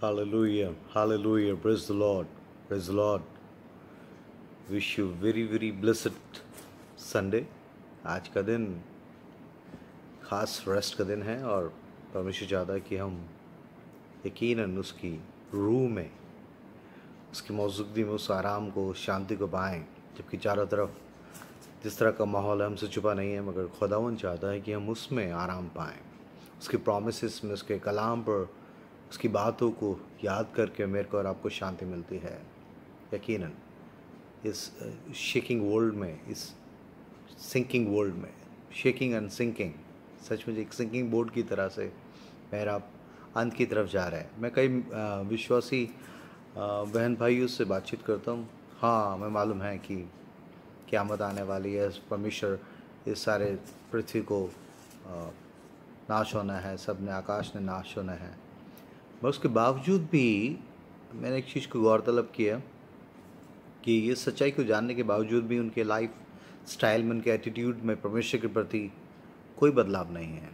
Hallelujah, hallelujah, praise the Lord, praise the Lord. Wish you very blessed Sunday. आज का दिन खास rest का दिन है और परमेश्वर चाहता है कि हम यकीनन उसकी रूह में, उसकी मौजूदगी में उस आराम को, शांति को पाएं। जबकि चारों तरफ जिस तरह का माहौल है हमसे छुपा नहीं है, मगर खुदावन चाहता है कि हम उसमें आराम पाएं। उसके प्रॉमिसेस में, उसके कलाम पर, उसकी बातों को याद करके मेरे को और आपको शांति मिलती है। यकीनन इस शेकिंग वर्ल्ड में, इस सिंकिंग वर्ल्ड में, शेकिंग एंड सिंकिंग, सच में एक सिंकिंग बोर्ड की तरह से मेरा अंत की तरफ जा रहा है। मैं कई विश्वासी बहन भाइयों से बातचीत करता हूँ। हाँ, मैं मालूम है कि क़यामत आने वाली है, परमेश्वर इस सारे पृथ्वी को नाश होना है, सब ने, आकाश ने नाश होना है। मगर उसके बावजूद भी मैंने एक चीज़ को गौरतलब किया कि ये सच्चाई को जानने के बावजूद भी उनके लाइफ स्टाइल में, उनके एटीट्यूड में परमेश्वर के प्रति कोई बदलाव नहीं है।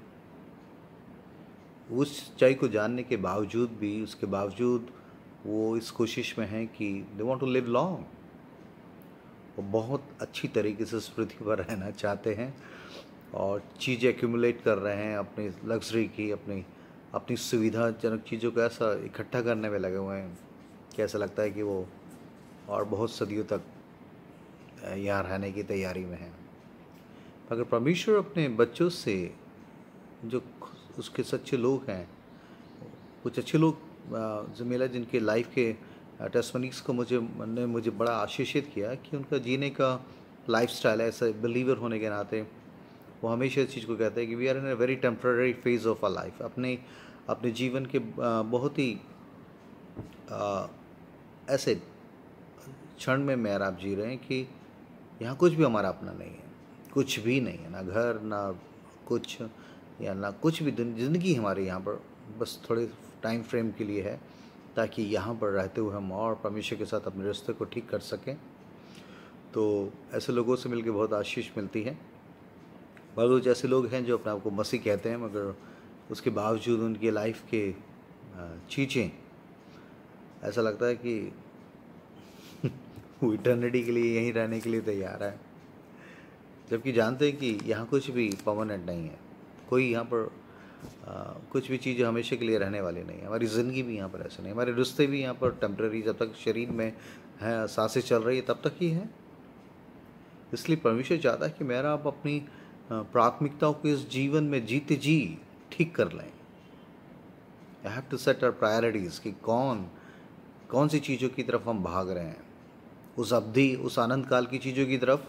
उस सच्चाई को जानने के बावजूद भी, उसके बावजूद वो इस कोशिश में हैं कि they want to live long. वो बहुत अच्छी तरीके से इस पृथ्वी पर रहना चाहते हैं और चीज़ें एक्यूमुलेट कर रहे हैं, अपनी लग्जरी की, अपनी सुविधाजनक चीज़ों को ऐसा इकट्ठा करने में लगे हुए हैं कि ऐसा लगता है कि वो और बहुत सदियों तक यहाँ रहने की तैयारी में हैं। अगर परमेश्वर अपने बच्चों से, जो उसके सच्चे लोग हैं, कुछ अच्छे लोग जो मिला जिनके लाइफ के टेस्टमनीज को मुझे बड़ा आशीषित किया कि उनका जीने का लाइफस्टाइल है। ऐसा बिलीवर होने के नाते वो हमेशा इस चीज़ को कहते हैं कि we are in a very temporary phase of a life. अपने जीवन के बहुत ही ऐसे क्षण में मैं और आप जी रहे हैं कि यहाँ कुछ भी हमारा अपना नहीं है, कुछ भी नहीं है, ना घर, ना कुछ, या ना कुछ भी। ज़िंदगी हमारी यहाँ पर बस थोड़े टाइम फ्रेम के लिए है, ताकि यहाँ पर रहते हुए हम और परमेश्वर के साथ अपने रिश्ते को ठीक कर सकें। तो ऐसे लोगों से मिलकर बहुत आशीष मिलती है। बहुत ऐसे लोग हैं जो अपने आप को मसीह कहते हैं, मगर उसके बावजूद उनकी लाइफ के चीज़ें ऐसा लगता है कि वो इटर्निटी के लिए यहीं रहने के लिए तैयार है, जबकि जानते हैं कि यहाँ कुछ भी परमानेंट नहीं है। कोई यहाँ पर कुछ भी चीज़ हमेशा के लिए रहने वाली नहीं है। हमारी ज़िंदगी भी यहाँ पर ऐसे नहीं, हमारे रिश्ते भी यहाँ पर टेम्पररी, जब तक शरीर में है, सांसें चल रही है, तब तक ही है। इसलिए परमेश्वर चाहता है कि मेरा आप अपनी प्राथमिकताओं को इस जीवन में जीते जी ठीक कर लें। I have to set our priorities कि कौन सी चीज़ों की तरफ हम भाग रहे हैं, उस अवधि, उस आनंद काल की चीज़ों की तरफ,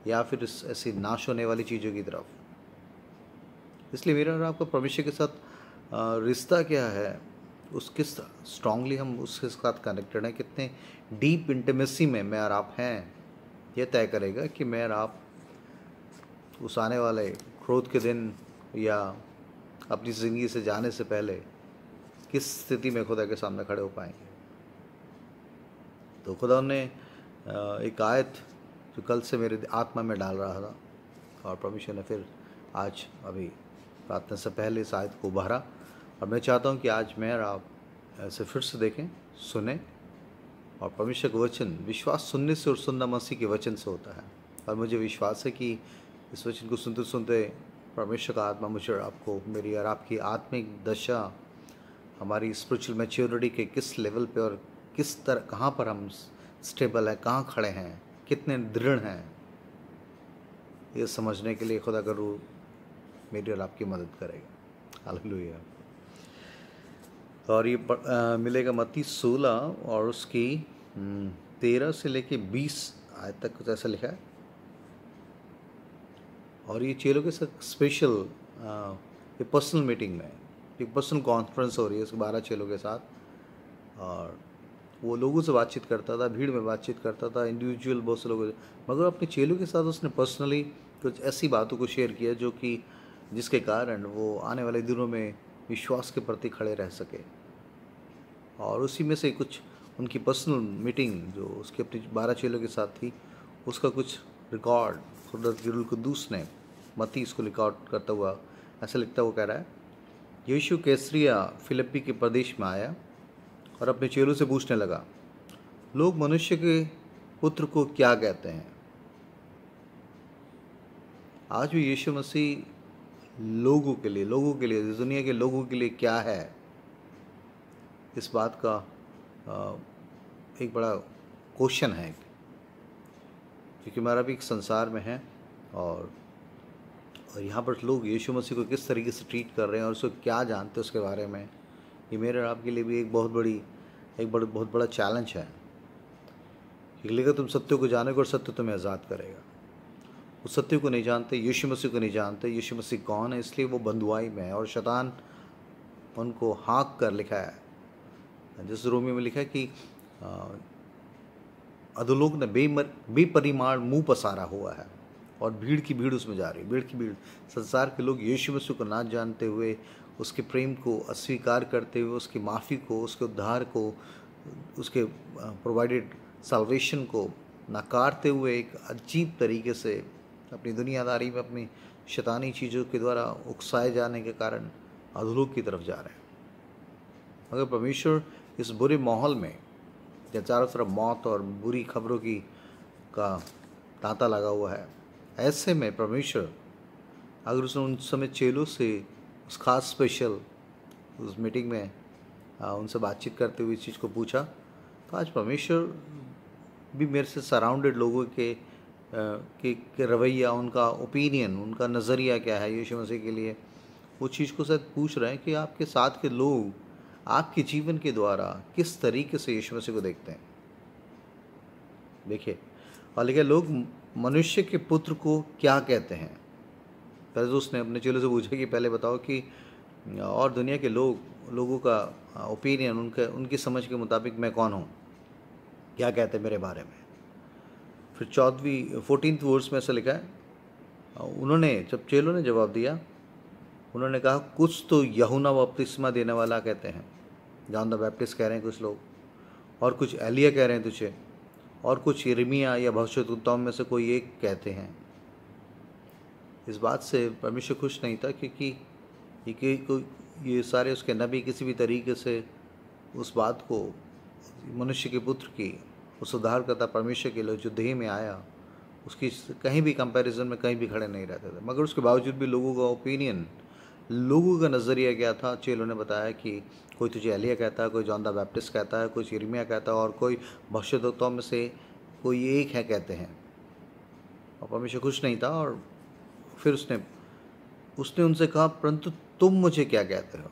या फिर इस ऐसी नाश होने वाली चीज़ों की तरफ। इसलिए मेरा और आपका परमेश्वर के साथ रिश्ता क्या है, उस किस स्ट्रांगली हम उसके साथ कनेक्टेड हैं, कितने डीप इंटीमेसी में मैं और आप हैं, यह तय करेगा कि मैं और आप उस आने वाले क्रोध के दिन या अपनी ज़िंदगी से जाने से पहले किस स्थिति में खुदा के सामने खड़े हो पाएंगे। तो खुदा ने एक आयत जो कल से मेरे आत्मा में डाल रहा था, और परमेश्वर ने फिर आज अभी प्रार्थना से पहले इस आयत को उभारा, और मैं चाहता हूँ कि आज मैं और आप ऐसे फिर से देखें, सुने। और परमेश्वर का वचन, विश्वास सुनने से और सुनना मसीह के वचन से होता है। और मुझे विश्वास है कि इस वचन को सुनते सुनते परमेश्वर का आत्मा मुझे और आपको, मेरी और आपकी आत्मिक दशा, हमारी स्पिरिचुअल मैच्योरिटी के किस लेवल पे और किस तरह, कहाँ पर हम स्टेबल हैं, कहाँ खड़े हैं, कितने दृढ़ हैं, ये समझने के लिए खुदा का रूह मेरी और आपकी मदद करेगा। हालेलुया। और ये मिलेगा मत्ती 16 और उसकी 13 से लेके 20 आयत तक कुछ ऐसा लिखा है। और ये चेलों के साथ स्पेशल ये पर्सनल मीटिंग में, एक पर्सनल कॉन्फ्रेंस हो रही है उसके 12 चेलों के साथ। और वो लोगों से बातचीत करता था, भीड़ में बातचीत करता था, इंडिविजुअल बहुत से लोगों से, मगर अपने चेलों के साथ उसने पर्सनली कुछ ऐसी बातों को शेयर किया जो कि जिसके कारण वो आने वाले दिनों में विश्वास के प्रति खड़े रह सके। और उसी में से कुछ उनकी पर्सनल मीटिंग जो उसके अपने 12 चेलों के साथ थी, उसका कुछ रिकॉर्ड खुदा कुद्दूस ने, मत्ती इसको रिकॉर्ड करता हुआ ऐसा लिखता हुआ कह रहा है यीशु कैसरिया फिलिप्पी के प्रदेश में आया और अपने चेलों से पूछने लगा, लोग मनुष्य के पुत्र को क्या कहते हैं? आज भी यीशु मसीह लोगों के लिए दुनिया के लोगों के लिए क्या है, इस बात का एक बड़ा क्वेश्चन है, क्योंकि हमारा भी एक संसार में है और यहाँ पर लोग यीशु मसीह को किस तरीके से ट्रीट कर रहे हैं और उसको क्या जानते हैं उसके बारे में, ये मेरे और आपके लिए भी एक बहुत बड़ा चैलेंज है। लेकिन तुम सत्य को जानोगे और सत्य तुम्हें आज़ाद करेगा। उस सत्य को नहीं जानते, यीशु मसीह को नहीं जानते, यीशु मसीह कौन है, इसलिए वो बंधुआई में है और शैतान उनको हाँक कर लिखा है। जिस रोमी में लिखा है कि अधोलोक ने बेपरिमाण मुंह पसारा हुआ है और भीड़ की भीड़ उसमें जा रही है। भीड़ की भीड़ संसार के लोग यीशु मसीह को ना जानते हुए, उसके प्रेम को अस्वीकार करते हुए, उसकी माफ़ी को, उसके उद्धार को, उसके प्रोवाइडेड साल्वेशन को नकारते हुए एक अजीब तरीके से अपनी दुनियादारी में अपनी शैतानी चीज़ों के द्वारा उकसाए जाने के कारण अधोलोक की तरफ जा रहे हैं। मगर परमेश्वर इस बुरे माहौल में, जहाँ चारों तरफ मौत और बुरी खबरों का तांता लगा हुआ है, ऐसे में परमेश्वर अगर उसने उन समय चेलों से उस खास स्पेशल उस मीटिंग में उनसे बातचीत करते हुए इस चीज़ को पूछा, तो आज परमेश्वर भी मेरे से सराउंडेड लोगों के रवैया, उनका ओपिनियन, उनका नज़रिया क्या है यीशु मसीह के लिए, वो चीज़ को शायद पूछ रहे हैं कि आपके साथ के लोग आपके जीवन के द्वारा किस तरीके से यीशु मसीह को देखते हैं। देखिए, और लिखा, लोग मनुष्य के पुत्र को क्या कहते हैं। पहले तो उसने अपने चेलों से पूछा कि पहले बताओ कि और दुनिया के लोगों का ओपिनियन, उनकी समझ के मुताबिक मैं कौन हूँ, क्या कहते हैं मेरे बारे में। फिर 14th वर्स में ऐसा लिखा है, जब चेलों ने जवाब दिया, उन्होंने कहा, कुछ तो यूहन्ना बपतिस्मा देने वाला कहते हैं, जॉन द बैप्टिस्ट कह रहे हैं कुछ लोग, और कुछ एलिया कह रहे हैं तुझे, और कुछ यिर्मयाह या भविष्यद्वक्ताओं में से कोई एक कहते हैं। इस बात से परमेश्वर खुश नहीं था, क्योंकि ये सारे उसके नबी किसी भी तरीके से उस बात को, मनुष्य के पुत्र की, उस उद्धारकर्ता परमेश्वर के लिए जो देह में आया, उसकी कहीं भी कंपैरिजन में कहीं भी खड़े नहीं रहते थे। मगर उसके बावजूद भी लोगों का ओपिनियन, लोगों का नज़रिया क्या था, चेलों ने बताया कि कोई तुझे एलिया कहता है, कोई जॉन द बैप्टिस्ट कहता है, कोई यिर्मयाह कहता है, और कोई भविष्यद्वक्ताओं में से कोई एक है कहते हैं। और परमेश्वर खुश नहीं था, और फिर उसने उनसे कहा, परंतु तुम मुझे क्या कहते हो।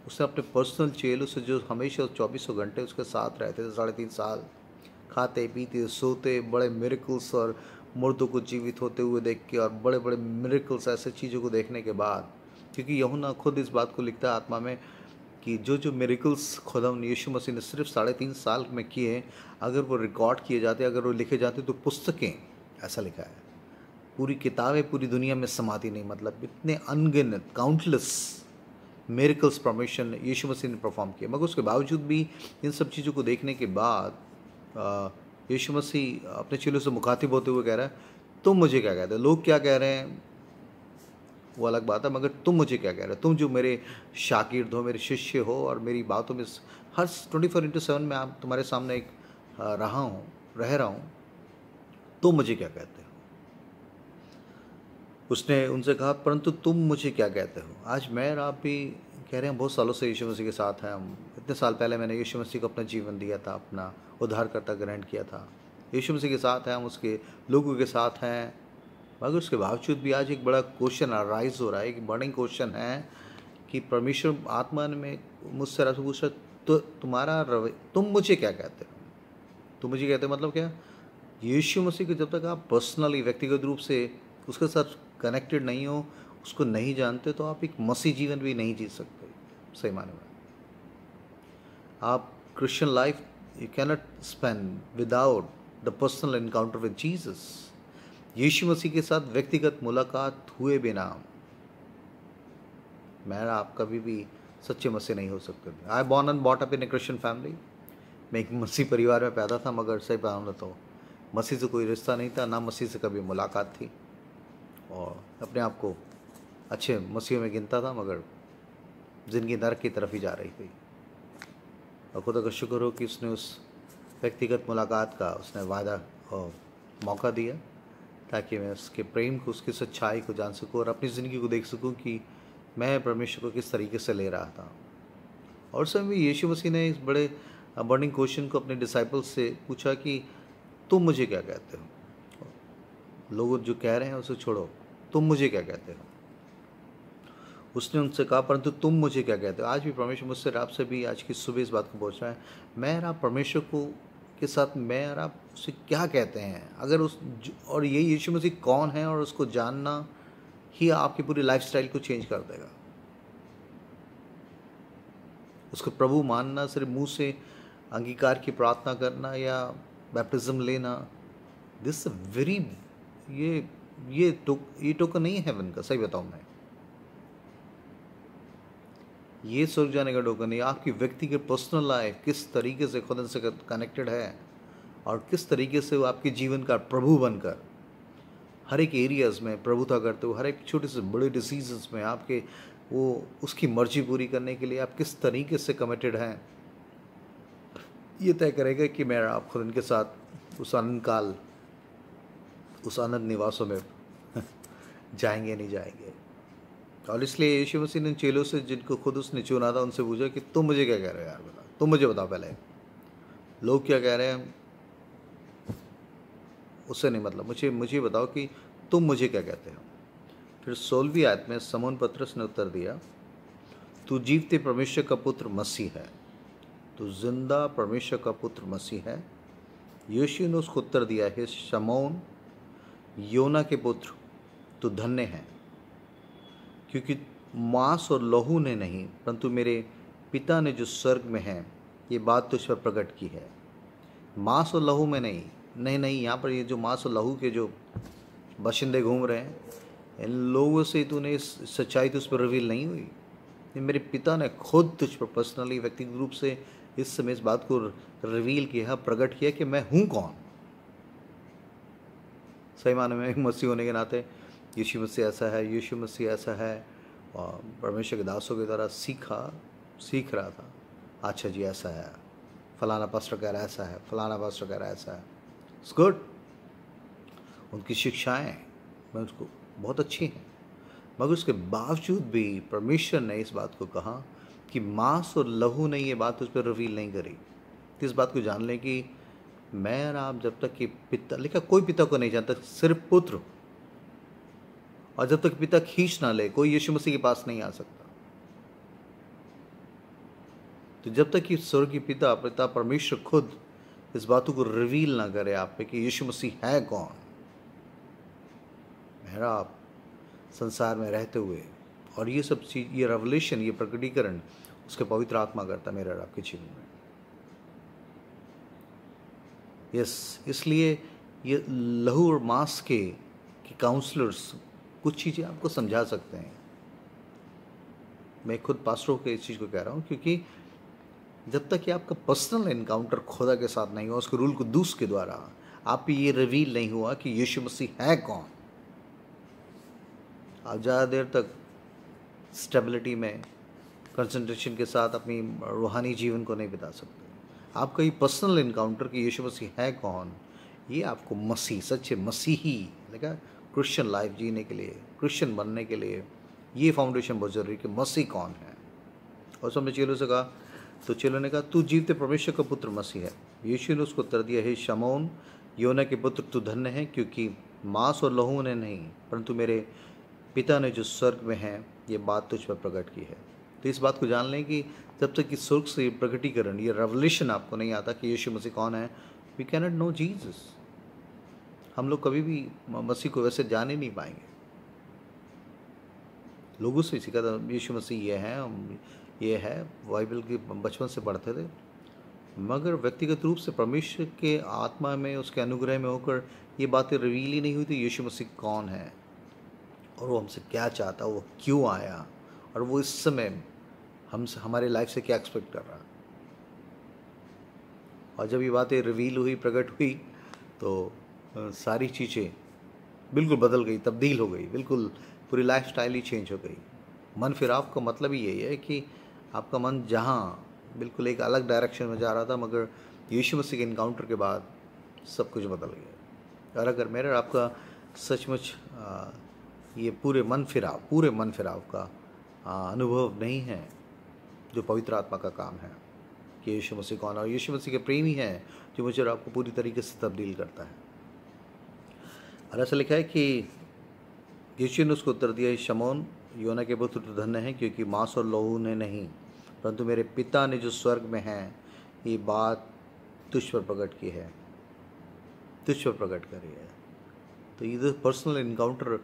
उसने अपने पर्सनल चेलों से, जो हमेशा 2400 घंटे उसके साथ रहते थे, 3.5 साल, खाते पीते सोते, बड़े मिरेकल्स और मुर्दों को जीवित होते हुए देख के, और बड़े बड़े मिरेकल्स, ऐसे चीज़ों को देखने के बाद, क्योंकि यूहन्ना खुद इस बात को लिखता है आत्मा में कि जो मिरेकल्स खुदा यीशु मसीह ने सिर्फ 3.5 साल में किए, अगर वो रिकॉर्ड किए जाते, अगर वो लिखे जाते, तो पुस्तकें, ऐसा लिखा है, पूरी किताबें पूरी दुनिया में समाती नहीं। मतलब इतने अनगिनत, काउंटलेस मिरेकल्स परमेश्वर यीशु मसीह ने परफॉर्म किए। मगर उसके बावजूद भी इन सब चीज़ों को देखने के बाद यीशु मसीह अपने चेलों से मुखातिब होते हुए कह रहा है, तुम मुझे क्या कहते हो। लोग क्या कह रहे हैं वो अलग बात है, मगर तुम मुझे क्या कह रहे हो। तुम जो मेरे शागिर्द हो, मेरे शिष्य हो, और मेरी बातों में हर 24/7 में आप तुम्हारे सामने एक रह रहा हूँ, तुम मुझे क्या कहते हो। उसने उनसे कहा, परंतु तुम मुझे क्या कहते हो। आज मैं और आप भी कह रहे हैं, बहुत सालों से यीशु मसीह के साथ हैं हम। इतने साल पहले मैंने यीशु मसीह को अपना जीवन दिया था, अपना उद्धारकर्ता ग्रहण किया था। यीशु मसीह के साथ हैं हम, उसके लोगों के साथ हैं। मगर उसके बावजूद भी आज एक बड़ा क्वेश्चन राइज हो रहा है, एक बर्निंग क्वेश्चन है कि परमेश्वर आत्मा में मुझसे आपसे पूछ रहा, तो तुम्हारा तुम मुझे क्या कहते हो। तुम मुझे कहते हो मतलब क्या। यीशु मसीह को जब तक आप पर्सनली, व्यक्तिगत रूप से उसके साथ कनेक्टेड नहीं हो, उसको नहीं जानते, तो आप एक मसीह जीवन भी नहीं जी सकते सही माने में। आप Christian life you cannot spend without the personal encounter with Jesus. Yishu Masih के साथ व्यक्तिगत मुलाकात हुए बिना मैं आप कभी भी सच्चे मसीह नहीं हो सकते। I born and bought up in a Christian family. मैं एक मसीह परिवार में पैदा था, मगर सही बताऊँ तो मसीह से कोई रिश्ता नहीं था, ना मसीह से कभी मुलाकात थी, और अपने आप को अच्छे मसीह में गिनता था, मगर ज़िंदगी नरक की तरफ ही जा रही थी। और खुदा का शुक्र हो कि उसने उस व्यक्तिगत मुलाकात का उसने वादा और मौका दिया, ताकि मैं उसके प्रेम को, उसकी सच्चाई को जान सकूं और अपनी ज़िंदगी को देख सकूं कि मैं परमेश्वर को किस तरीके से ले रहा था। और उस समय भी यीशु मसीह ने इस बड़े बर्निंग क्वेश्चन को अपने डिसाइपल्स से पूछा कि तुम मुझे क्या कहते हो? लोग जो कह रहे हैं उसे छोड़ो, तुम मुझे क्या कहते हो? उसने उनसे कहा, परंतु तुम मुझे क्या कहते हो? आज भी परमेश्वर मुझसे और आपसे भी आज की सुबह इस बात को पूछ रहा है, मैं और आप परमेश्वर को के साथ मैं और आप उसे क्या कहते हैं? अगर और ये यीशु मसीह कौन है और उसको जानना ही आपकी पूरी लाइफस्टाइल को चेंज कर देगा। उसको प्रभु मानना सिर्फ मुंह से अंगीकार की प्रार्थना करना या बैप्टिज्म लेना, दिस वेरी ये टोकन नहीं है हेवन का। सही बताऊं मैं, ये स्वर्ग जाने का टोकन नहीं। आपकी व्यक्तिगत पर्सनल लाइफ किस तरीके से खुदा से कनेक्टेड है और किस तरीके से वो आपके जीवन का प्रभु बनकर हर एक एरियाज़ में प्रभुता करते हुए, हर एक छोटे से बड़े डिसीजंस में आपके वो उसकी मर्जी पूरी करने के लिए आप किस तरीके से कमिटेड हैं, ये तय करेगा कि मैं आप खुद इनके साथ उस आनंद काल, उस आनंद निवासों में जाएंगे नहीं जाएंगे। और इसलिए यीशु मसीह ने चेलों से, जिनको खुद उसने चुना था, उनसे पूछा कि तुम मुझे क्या कह रहे हो यार, बताओ, तुम मुझे बताओ पहले, लोग क्या कह रहे हैं उससे नहीं मतलब, मुझे बताओ कि तुम मुझे क्या कहते हो। फिर 16वीं आयत में समौन पतरस ने उत्तर दिया, तू जीवते परमेश्वर का पुत्र मसीह है, तू जिंदा परमेश्वर का पुत्र मसीह है। यीशु ने उसको उत्तर दिया, है शमौन, योना के पुत्र, तू धन्य है, क्योंकि मांस और लहू ने नहीं, परंतु मेरे पिता ने जो स्वर्ग में है ये बात तुझ पर प्रकट की है। मांस और लहू में नहीं, नहीं, यहाँ पर ये जो मांस और लहू के जो बाशिंदे घूम रहे हैं, इन लोगों से तूने इस सच्चाई तुझ पर रिवील नहीं हुई। ये मेरे पिता ने खुद तुझ पर पर्सनली, व्यक्तिगत रूप से इस समय इस बात को रिवील किया, प्रकट किया कि मैं हूँ कौन। सही माने में एक मसीह होने के नाते यीशु मसीह ऐसा है, यीशु मसीह ऐसा है, और परमेश्वर के दासों के द्वारा सीख रहा था। अच्छा जी ऐसा है, फलाना पास्टर कह रहा है ऐसा है, फलाना पास्टर कह रहा है ऐसा है। इट्स गुड, उनकी शिक्षाएं मैं उसको बहुत अच्छी हैं, मगर उसके बावजूद भी परमेश्वर ने इस बात को कहा कि मांस और लहू ने ये बात उस पर रिवील नहीं करी। तो इस बात को जान लें कि मैं और आप जब तक कि पिता, लिखा कोई पिता को नहीं जानता, सिर्फ पुत्र, और जब तक पिता खींच ना ले कोई यीशु मसीह के पास नहीं आ सकता। तो जब तक कि स्वर्गीय पिता परमेश्वर खुद इस बातों को रिवील ना करे आप पे कि यीशु मसीह है कौन, मेरा आप संसार में रहते हुए, और ये सब चीज, ये रेवलेशन, ये प्रकटीकरण उसके पवित्र आत्मा करता मेरे और आपके जीवन में। इसलिए ये लहू और मांस के काउंसलर्स कुछ चीज़ें आपको समझा सकते हैं। मैं खुद पास्टर होकर इस चीज़ को कह रहा हूँ, क्योंकि जब तक कि आपका पर्सनल एनकाउंटर खुदा के साथ नहीं हुआ, उसके रूल कुद्दूस के द्वारा आप पे ये रिवील नहीं हुआ कि यीशु मसीह है कौन, आप ज़्यादा देर तक स्टेबिलिटी में, कंसंट्रेशन के साथ अपनी रूहानी जीवन को नहीं बिता सकते। आपका ये पर्सनल एनकाउंटर कि यीशु मसीह है कौन, ये आपको मसीह, सच्चे मसीही लगा क्रिश्चियन लाइफ जीने के लिए, क्रिश्चियन बनने के लिए ये फाउंडेशन बहुत ज़रूरी है कि मसीह कौन है। और सबने चेलों से कहा, तो चेलों ने कहा, तू जीवते परमेश्वर का पुत्र मसीह है। यीशु ने उसको उत्तर दिया, हे शमौन, योना के पुत्र, तू धन्य है, क्योंकि मांस और लहू ने नहीं, परंतु मेरे पिता ने जो स्वर्ग में है ये बात तुझ पर प्रकट की है। तो इस बात को जान लें कि जब तक कि स्वर्ग से प्रकटीकरण, ये रेवलेशन आपको नहीं आता कि यीशु मसीह कौन है, we can not know Jesus. हम लोग कभी भी मसीह को वैसे जान ही नहीं पाएंगे। लोगों से सीखा था यीशु मसीह ये है, बाइबल की बचपन से पढ़ते थे, मगर व्यक्तिगत रूप से परमेश्वर के आत्मा में, उसके अनुग्रह में होकर ये बातें रिवील ही नहीं हुई थी यीशु मसीह कौन है, और वो हमसे क्या चाहता, वो क्यों आया, और वो इस समय हमसे, हमारे लाइफ से क्या एक्सपेक्ट कर रहा है। और जब ये बातें रिवील हुई, प्रकट हुई, तो सारी चीज़ें बिल्कुल बदल गई, तब्दील हो गई, बिल्कुल पूरी लाइफ स्टाइल ही चेंज हो गई। मन फिराव का मतलब ही यही है कि आपका मन जहाँ बिल्कुल एक अलग डायरेक्शन में जा रहा था, मगर यीशु मसीह के इनकाउंटर के बाद सब कुछ बदल गया। और अगर मेरा आपका सचमुच ये पूरे मन फिराव का अनुभव नहीं है, जो पवित्र आत्मा का काम है कि यीशु मसीह कौन है, और यीशु मसीह के प्रेमी हैं जो मुझे और आपको पूरी तरीके से तब्दील करता है। और ऐसा लिखा है कि यीशु ने उसको उत्तर दिया, शमौन योना के पुत्र तो धन्य है, क्योंकि मांस और लहू ने नहीं, परंतु मेरे पिता ने जो स्वर्ग में हैं ये बात तुझ पर प्रकट की है, तुझ पर प्रकट करी है। तो ये पर्सनल इनकाउंटर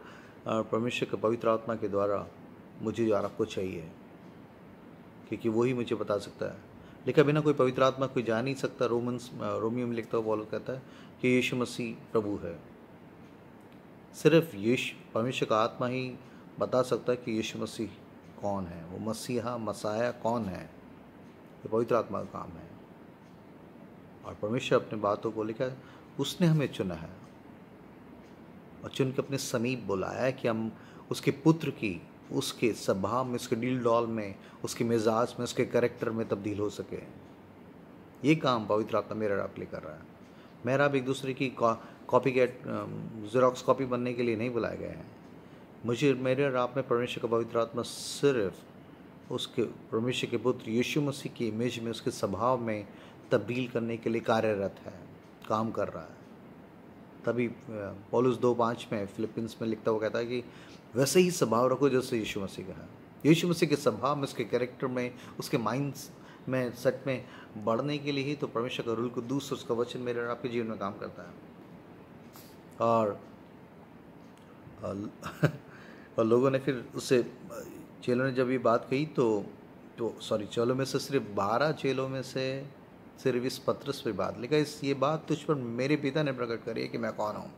परमेश्वर के पवित्र आत्मा के द्वारा मुझे और आपको चाहिए, क्योंकि वही मुझे बता सकता है। लिखा बिना कोई पवित्र आत्मा कोई जा नहीं सकता। रोमियो में लिखता हुआ पौलुस कहता है कि यीशु मसीह प्रभु है। सिर्फ यीशु परमेश्वर का आत्मा ही बता सकता है कि यीशु मसीह कौन है, वो मसीहा मसाया कौन है। ये पवित्र आत्मा का काम है। और परमेश्वर अपने बातों को लिखा है, उसने हमें चुना है और चुन के अपने समीप बुलाया है कि हम उसके पुत्र की, उसके स्वभाव में, उसके डील डॉल में, उसके मिजाज में, उसके कैरेक्टर में तब्दील हो सके। ये काम पवित्र आत्मा मेरे आपके लिए कर रहा है। मेरा आप एक दूसरे की कॉपी कैट ज़ेरॉक्स कॉपी बनने के लिए नहीं बुलाए गए हैं। मुझे मेरे और आप में परमेश्वर का पवित्र आत्मा सिर्फ उसके परमेश्वर के पुत्र यीशु मसीह की इमेज में, उसके स्वभाव में तब्दील करने के लिए कार्यरत है, काम कर रहा है। तभी पौलुस 2:5 में फिलिपिन्स में लिखता हुआ कहता है कि वैसे ही स्वभाव रखो जैसे यीशु मसीह का है। यीशु मसीह के स्वभाव में, उसके कैरेक्टर में, उसके माइंड्स में सच में बढ़ने के लिए ही तो परमेश्वर का रूल कुद्दूस, उसका वचन मेरे और आपके जीवन में काम करता है। और लोगों ने फिर उससे, चेलों ने जब ये बात कही तो चेलों में से सिर्फ 12 चेलों में से सिर्फ इस पत्रस पर बात लिखा, ये बात तुझ पर मेरे पिता ने प्रकट करी है कि मैं कौन हूँ।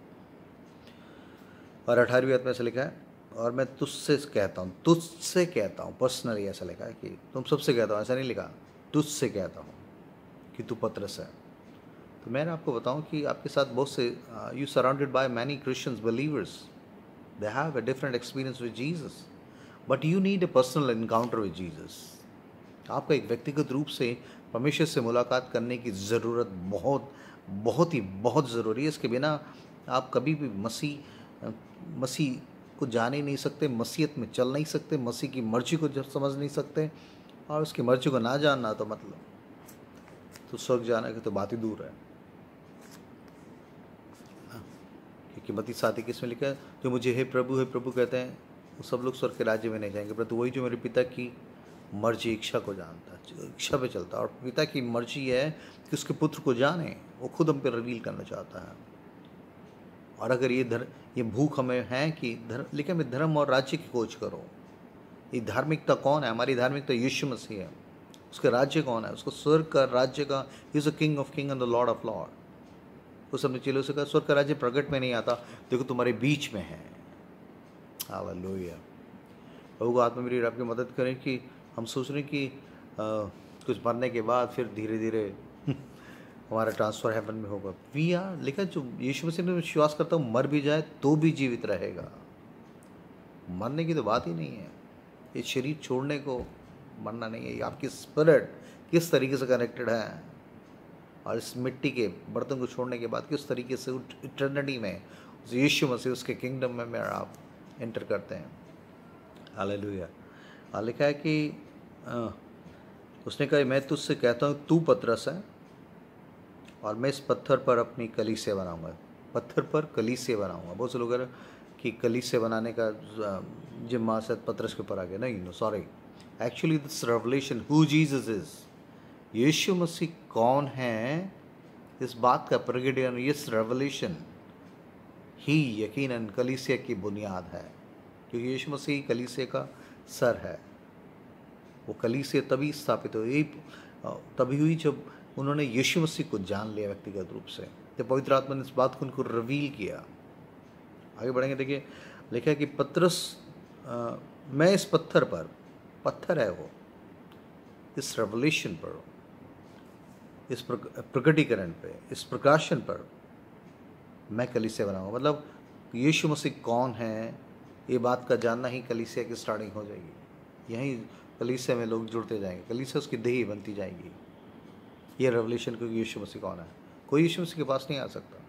और 18वीं आयत में ऐसा लिखा है, और मैं तुझसे कहता हूँ पर्सनली, ऐसा लिखा है कि तुम सबसे कहता हूँ, ऐसा नहीं लिखा, तुझसे कहता हूँ कि तू पत्रस है। तो मैं आपको बताऊँ कि आपके साथ बहुत से, you surrounded by many Christians believers, they have a different experience with Jesus, but you need a personal encounter with Jesus. आपको एक व्यक्तिगत रूप से परमेश्वर से मुलाकात करने की ज़रूरत बहुत ज़रूरी है। इसके बिना आप कभी भी मसीह को जान ही नहीं सकते, मसीहत में चल नहीं सकते, मसीह की मर्जी को समझ नहीं सकते। और उसकी मर्जी को ना जानना तो मतलब तो स्वर्ग जाने की तो बात ही दूर है। क्योंकि मत्ती 7:21 में लिखा है, जो मुझे हे प्रभु कहते हैं वो सब लोग स्वर्ग के राज्य में नहीं जाएंगे, परंतु वही जो मेरे पिता की मर्जी, इच्छा को जानता है, इच्छा पे चलता है। और पिता की मर्जी है कि उसके पुत्र को जाने, वो खुद हम पे रिवील करना चाहता है। और अगर ये भूख हमें है कि लेकिन हमें धर्म और राज्य की खोज करो। ये धार्मिकता कौन है? हमारी धार्मिकता यीशु मसीह है। उसका राज्य कौन है? उसको स्वर्ग का राज्य का, he is a king of king and the Lord of Lord. उस अपने चेलों से कहा, स्वर्ग का राज्य प्रकट में नहीं आता, देखो तुम्हारे बीच में है। हालेलुया। प्रभु को आत्मा मेरी आपकी मदद करें कि हम सोच रहे हैं कि कुछ मरने के बाद फिर धीरे धीरे हमारा ट्रांसफ़र हेवन में होगा। वी आर लिखा, जो यीशु मसीह में विश्वास करता हूँ मर भी जाए तो भी जीवित रहेगा। मरने की तो बात ही नहीं है। ये शरीर छोड़ने को मरना नहीं है। आपकी स्पिरिट किस तरीके से कनेक्टेड है, और इस मिट्टी के बर्तन को छोड़ने के बाद किस तरीके से इटर्निटी में यीशु मसीह उसके किंगडम में मेरा आप एंटर करते हैं। हालेलुया। लिखा है कि उसने कहा, मैं तुझसे कहता हूँ तू पतरस है, और मैं इस पत्थर पर अपनी कलीसिया बनाऊंगा। पत्थर पर कलीसिया बनाऊंगा। बहुत से लोग कह रहे कि कलीसिया बनाने का जिम्मा शायद पतरस के ऊपर आ गया। नहीं, no, sorry. Actually this revelation who Jesus is, Yishu मसीह कौन है, इस बात का प्रगटीकरण, इस रेवलेशन ही यकीनन कलीसिया की बुनियाद है। क्योंकि यीशु मसीह कलीसिया का सर है। वो कलीसिया तभी स्थापित हुई, तभी हुई जब उन्होंने यीशु मसीह को जान लिया व्यक्तिगत रूप से, जब पवित्र आत्मा ने इस बात को उनको रिवील किया। आगे बढ़ेंगे, देखिए लिखा है कि पतरस, मैं इस पत्थर पर, पत्थर है वो, इस रेवलेशन पर, इस प्रकटीकरण पे, इस प्रकाशन पर मैं कलीसिया बनाऊंगा। मतलब यीशु मसीह कौन है, ये बात का जानना ही कलीसिया की स्टार्टिंग हो जाएगी। यहीं कलीसिया में लोग जुड़ते जाएंगे, कलीसिया उसकी देही बनती जाएगी। ये रेवलेशन, क्योंकि यीशु मसीह कौन है, कोई यीशु मसीह के पास नहीं आ सकता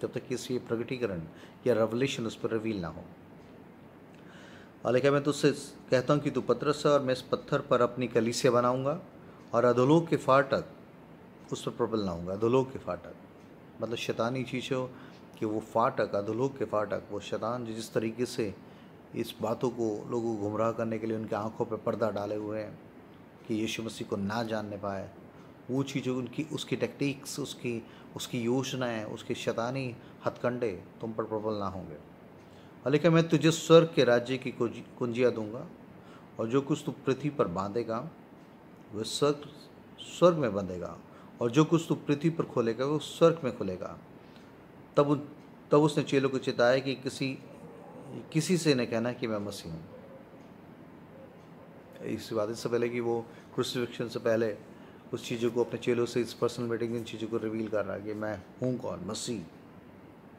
जब तक कि ये प्रगटीकरण या रेवलेशन उस पर रिवील ना हो। और लेकिन मैं तुझसे कहता हूँ कि तू पतरस है और मैं इस पत्थर पर अपनी कलीसिया बनाऊंगा और अधोलोक के फाटक उस पर प्रबल ना होगा। अधोलोक के फाटक मतलब शैतानी चीज़ हो कि वो फाटक, अधोलोक के फाटक, वो शैतान जिस तरीके से इस बातों को लोगों को गुमराह करने के लिए उनके आंखों पर पर्दा डाले हुए हैं कि यीशु मसीह को ना जानने पाए, वो चीज़ें उनकी, उसकी टेक्टिक्स, उसकी योजनाएं, उसके शैतानी हथकंडे तुम पर प्रबल ना होंगे। और लेकिन मैं तुझे स्वर्ग के राज्य की कुंजियाँ दूंगा और जो कुछ तू पृथ्वी पर बांधेगा वह स्वर्ग में बंधेगा और जो कुछ तू पृथ्वी पर खोलेगा वो स्वर्ग में खुलेगा। तब उसने चेलों को चेताया कि किसी से न कहना कि मैं मसीह हूँ। इस बात से पहले कि वो क्रूसिफिक्शन से पहले उस चीज़ों को अपने चेलों से, इस पर्सनल मीटिंग इन चीज़ों को रिवील कर रहा है कि मैं हूँ कौन, मसीह,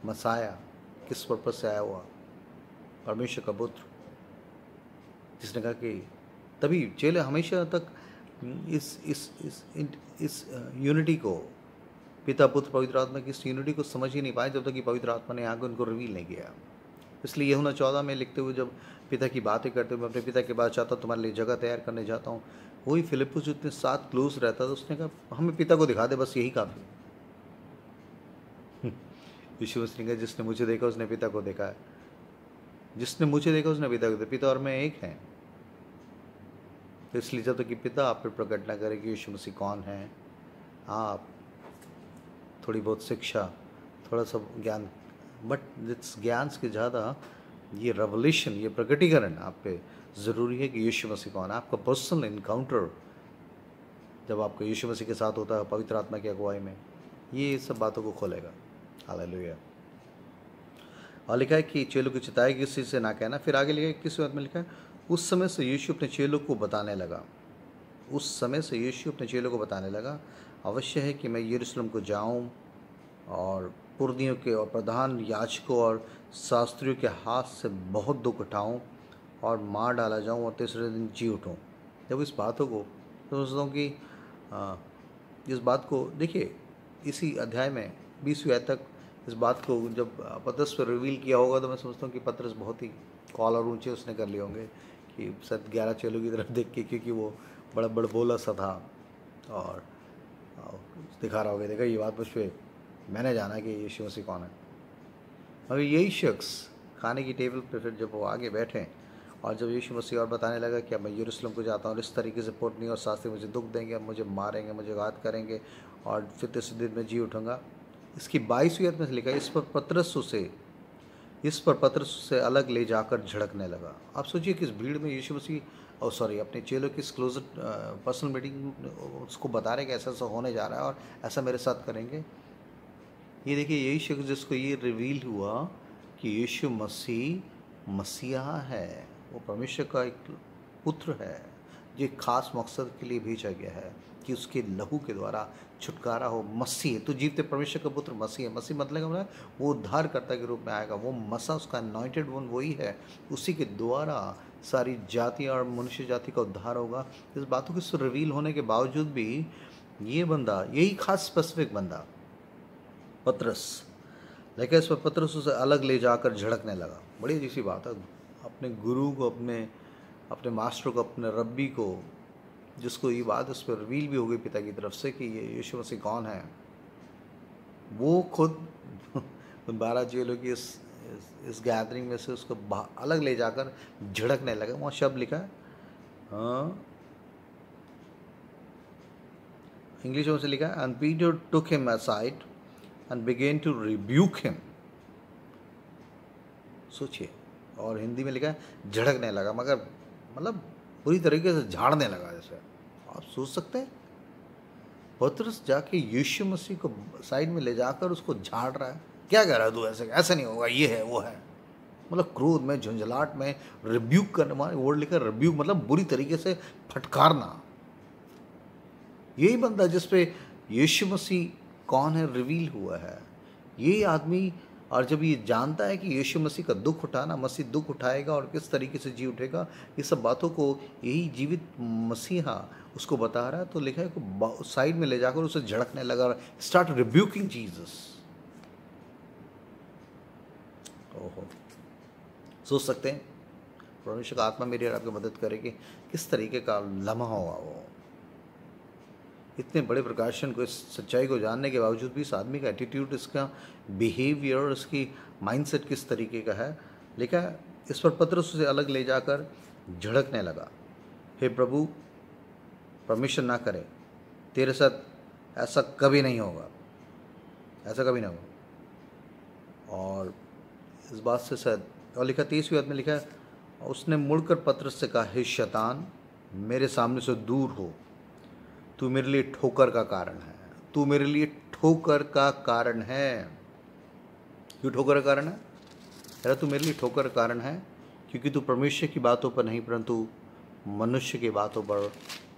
मसाया, किस पर्पज से आया हुआ, परमेश्वर का पुत्र, जिसने कहा कि तभी चेले हमेशा तक इस यूनिटी को, पिता पुत्र पवित्र आत्मा की इस यूनिटी को समझ ही नहीं पाए जब तक कि पवित्र आत्मा ने आगे उनको रिवील नहीं किया। इसलिए यूहन्ना 14 में लिखते हुए जब पिता की बातें करते हुए, अपने पिता के पास चाहता हूँ, तुम्हारे लिए जगह तैयार करने जाता हूँ, वही फिलिप्पुस जितने साथ क्लोज रहता था उसने कहा हमें पिता को दिखा दे, बस यही काफ़ी। यीशु मसीह ने कहा जिसने मुझे देखा उसने पिता को देखा है, जिसने मुझे देखा उसने पिता को देखा, पिता और मैं एक हैं। तो इसलिए जब तक कि पिता आप पर प्रकट ना करे कि यीशु मसीह कौन है, आप थोड़ी बहुत शिक्षा, थोड़ा सा ज्ञान, बट इस ज्ञान से ज़्यादा ये रेवलेशन, ये प्रकटीकरण आप पे ज़रूरी है कि यीशु मसीह कौन है। आपका पर्सनल इनकाउंटर जब आपका यीशु मसीह के साथ होता है पवित्र आत्मा की अगुवाई में, ये सब बातों को खोलेगा। हालेलुया। और लिखा है कि चेलों की चिताई किसी से ना कहना। फिर आगे लिखा है, किस बात में लिखा है, उस समय से यीशु अपने चेलों को बताने लगा, उस समय से यीशु अपने चेलों को बताने लगा, अवश्य है कि मैं यरूशलेम को जाऊं और पुरनियों के और प्रधान याजकों और शास्त्रियों के हाथ से बहुत दुख उठाऊं और मार डाला जाऊं और तीसरे दिन जी उठूं। जब इस बातों को तो सोचता हूँ कि इस बात को देखिए, इसी अध्याय में 20वीं अध्याय तक इस बात को जब पतरस पर रिवील किया होगा तो मैं समझता हूँ कि पतरस बहुत ही कॉलर ऊंचे उसने कर लिए होंगे कि शायद 11 चेलों की तरफ देख के, क्योंकि वो बड़ा बोला सा था और दिखा रहा होगा, देखा ये बात मुझ पर, मैंने जाना कि यीशु मसीह कौन है। मगर यही शख्स खाने की टेबल पर फिर जब वो आगे बैठे और जब यीशु मसीह और बताने लगा कि अब मैं यरूशलेम को जाता हूँ, इस तरीके से पुरनियों और शास्त्री मुझे दुख देंगे, मुझे मारेंगे, मुझे घात करेंगे और फिर तीसरे दिन में जी उठूँगा। इसकी 22वीं आयत में लिखा है, इस पर पतरस से अलग ले जाकर झड़कने लगा। आप सोचिए कि इस भीड़ में यीशु मसीह अपने चेलों की क्लोज पर्सनल मीटिंग उसको बता रहे कि ऐसा ऐसा होने जा रहा है और ऐसा मेरे साथ करेंगे। ये देखिए, यही शख्स जिसको ये रिवील हुआ कि यीशु मसीह मसीहा है, वो परमेश्वर का एक पुत्र है जो एक खास मकसद के लिए भेजा गया है कि उसके लहू के द्वारा छुटकारा हो। मसीह तो जीवते परमेश्वर का पुत्र मसीह है। मसीह मतलब वो उद्धारकर्ता के रूप में आएगा, वो मसा, उसका अनॉइंटेड वन वही है, उसी के द्वारा सारी जातियाँ और मनुष्य जाति का उद्धार होगा। इस बातों के रिवील होने के बावजूद भी ये बंदा, यही खास स्पेसिफिक बंदा पतरस, लेकिन इस पर पतरस उसे अलग ले जाकर झड़कने लगा। बड़ी अजीब सी बात है, अपने गुरु को, अपने मास्टर को, अपने रब्बी को, जिसको ये बात उस पर रिवील भी हो गई पिता की तरफ से कि ये यीशु मसीह कौन है, वो खुद 12 चेलों की इस गैदरिंग में से उसको अलग ले जाकर झड़कने लगा। वहाँ शब्द लिखा है, हाँ इंग्लिश में से लिखा है, and Peter took him aside and began to rebuke him. सोचिए, और हिंदी में लिखा है झड़कने लगा, मगर मतलब पूरी तरीके से झाड़ने लगा। जैसे आप सोच सकते हैं, पतरस जाके यीशु मसीह को साइड में ले जाकर उसको झाड़ रहा है। क्या कह रहा है तू, ऐसे नहीं होगा, ये है वो है, मतलब क्रोध में, झुंझलाहट में रिब्यूक करने वाले वर्ड लिखा, रिब्यूक मतलब बुरी तरीके से फटकारना। यही बंदा जिस पे यीशु मसीह कौन है रिवील हुआ है, यही आदमी और जब ये जानता है कि यीशु मसीह का दुख उठाना, मसीह दुख उठाएगा और किस तरीके से जी उठेगा, ये सब बातों को यही जीवित मसीहा उसको बता रहा है, तो लिखा है कि साइड में ले जाकर उसे झड़कने लगा, स्टार्ट रिब्यूकिंग जीसस। ओहो, सोच सकते हैं परमेश्वर का आत्मा मेरी और आपकी मदद करेगी, किस तरीके का लम्हा होगा वो। इतने बड़े प्रकाशन को, इस सच्चाई को जानने के बावजूद भी इस आदमी का एटीट्यूड, इसका बिहेवियर, इसकी माइंडसेट किस तरीके का है। लिखा है इस पर पतरस उसे अलग ले जाकर झड़कने लगा, हे प्रभु परमिशन ना करे, तेरे साथ ऐसा कभी नहीं होगा, ऐसा कभी नहीं होगा। और इस बात से शायद, और लिखा 30वीं आयत में लिखा है, उसने मुड़कर पतरस से कहा, हे शैतान मेरे सामने से दूर हो, तू मेरे लिए ठोकर का कारण है, तू मेरे लिए ठोकर का कारण है। क्यों ठोकर का कारण है? अरे तू मेरे लिए ठोकर का कारण है क्योंकि तू परमेश्वर की बातों पर नहीं परंतु मनुष्य की बातों पर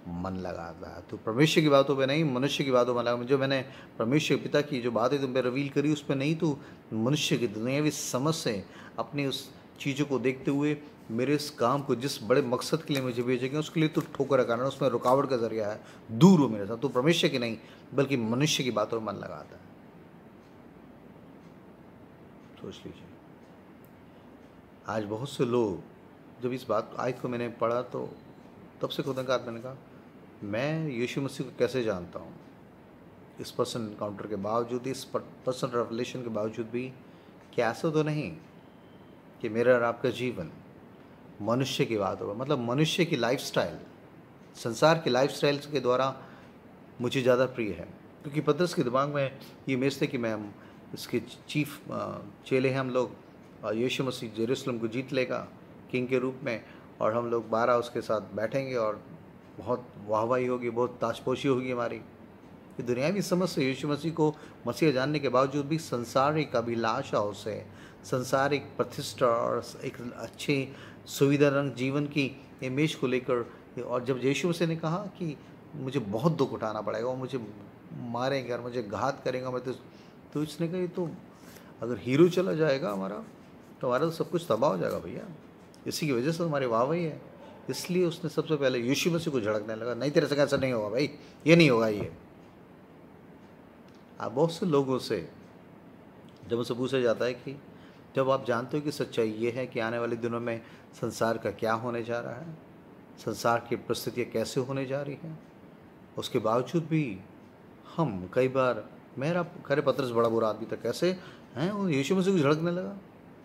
मन लगाता है। तू परमेश्वर की बातों पे नहीं, मनुष्य की बातों में लगा। जो मैंने परमेश्वर पिता की जो बातें तुम पे रिवील करी, उस पर नहीं, तू मनुष्य की दुनियावी समझ से अपनी उस चीज़ों को देखते हुए मेरे इस काम को, जिस बड़े मकसद के लिए मुझे भेजे गए, उसके लिए तू ठोकर का कारण, उसमें रुकावट का जरिया है। दूर हो मेरे साथ, तू परमेश्वर की नहीं बल्कि मनुष्य की बातों में मन लगाता है। सोच लीजिए, आज बहुत से लोग, जब इस बात आयत को मैंने पढ़ा तो तब से खुदा का आत्मा ने कहा, मैं यीशु मसीह को कैसे जानता हूँ, इस पर्सन इनकाउंटर के बावजूद, इस पर्सन रेवलेशन के बावजूद भी, क्या ऐसा तो नहीं कि मेरा और आपका जीवन मनुष्य की बातों पर, मतलब मनुष्य की लाइफस्टाइल, संसार की लाइफस्टाइल के द्वारा मुझे ज़्यादा प्रिय है। क्योंकि पतरस के दिमाग में ये इमेज थे कि मैं, इसके चीफ चेले हैं हम लोग, और यीशु मसीह जेरूसलम को जीत लेगा किंग के रूप में, और हम लोग 12 उसके साथ बैठेंगे और बहुत वाहवाही होगी, बहुत ताजपोशी होगी हमारी। ये दुनियावी समझ से यीशु मसीह को मसीह जानने के बावजूद भी संसारिक अभिलाषाओं से, संसारिक प्रतिष्ठा और एक अच्छे सुविधाजनक जीवन की इमेज को लेकर, और जब यीशु मसीह ने कहा कि मुझे बहुत दुख उठाना पड़ेगा, वो मुझे मारेंगे और मुझे घात करेंगे, मैं तो इसने कहा, ये तो अगर हीरो चला जाएगा हमारा, तो हमारा तो सब कुछ तबाह हो जाएगा भैया, इसी की वजह से हमारी वाहवाही है। इसलिए उसने सबसे पहले यीशु मसीह को झड़कने लगा, नहीं तेरे से कैसा नहीं होगा भाई, ये नहीं होगा ये। आप बहुत से लोगों से जब उनसे पूछा जाता है कि जब आप जानते हो कि सच्चाई ये है कि आने वाले दिनों में संसार का क्या होने जा रहा है, संसार की परिस्थितियाँ कैसे होने जा रही हैं, उसके बावजूद भी हम कई बार, मेरा खरे पतरस बड़ा बुरा आदमी था, कैसे हैं वो यीशु मसीह को झड़कने लगा।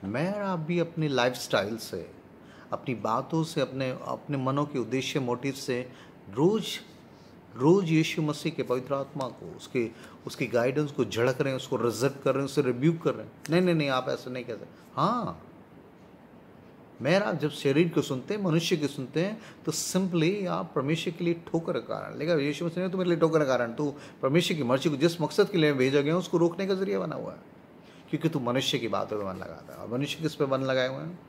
मैं आप भी अपनी लाइफस्टाइल से, अपनी बातों से, अपने मनों के उद्देश्य, मोटिव से रोज़ यीशु मसीह के पवित्र आत्मा को, उसकी गाइडेंस को झड़क रहे हैं, उसको रिजेक्ट कर रहे हैं, उसे रिब्यूक कर रहे हैं। नहीं नहीं नहीं, आप ऐसा नहीं कहते। हाँ, मैं आप जब शरीर को सुनते हैं, मनुष्य को सुनते हैं, तो सिंपली आप परमेश्वर के लिए ठोकर का कारण, लेकिन यीशु मसीह ने तो मेरे लिए ठोकर का कारण, तू परमेश्वर की मर्जी को, जिस मकसद के लिए भेजा गया उसको रोकने का जरिया बना हुआ है, क्योंकि तू मनुष्य की बातों पर मन लगाता है। और मनुष्य किस पे मन लगाए हुए हैं?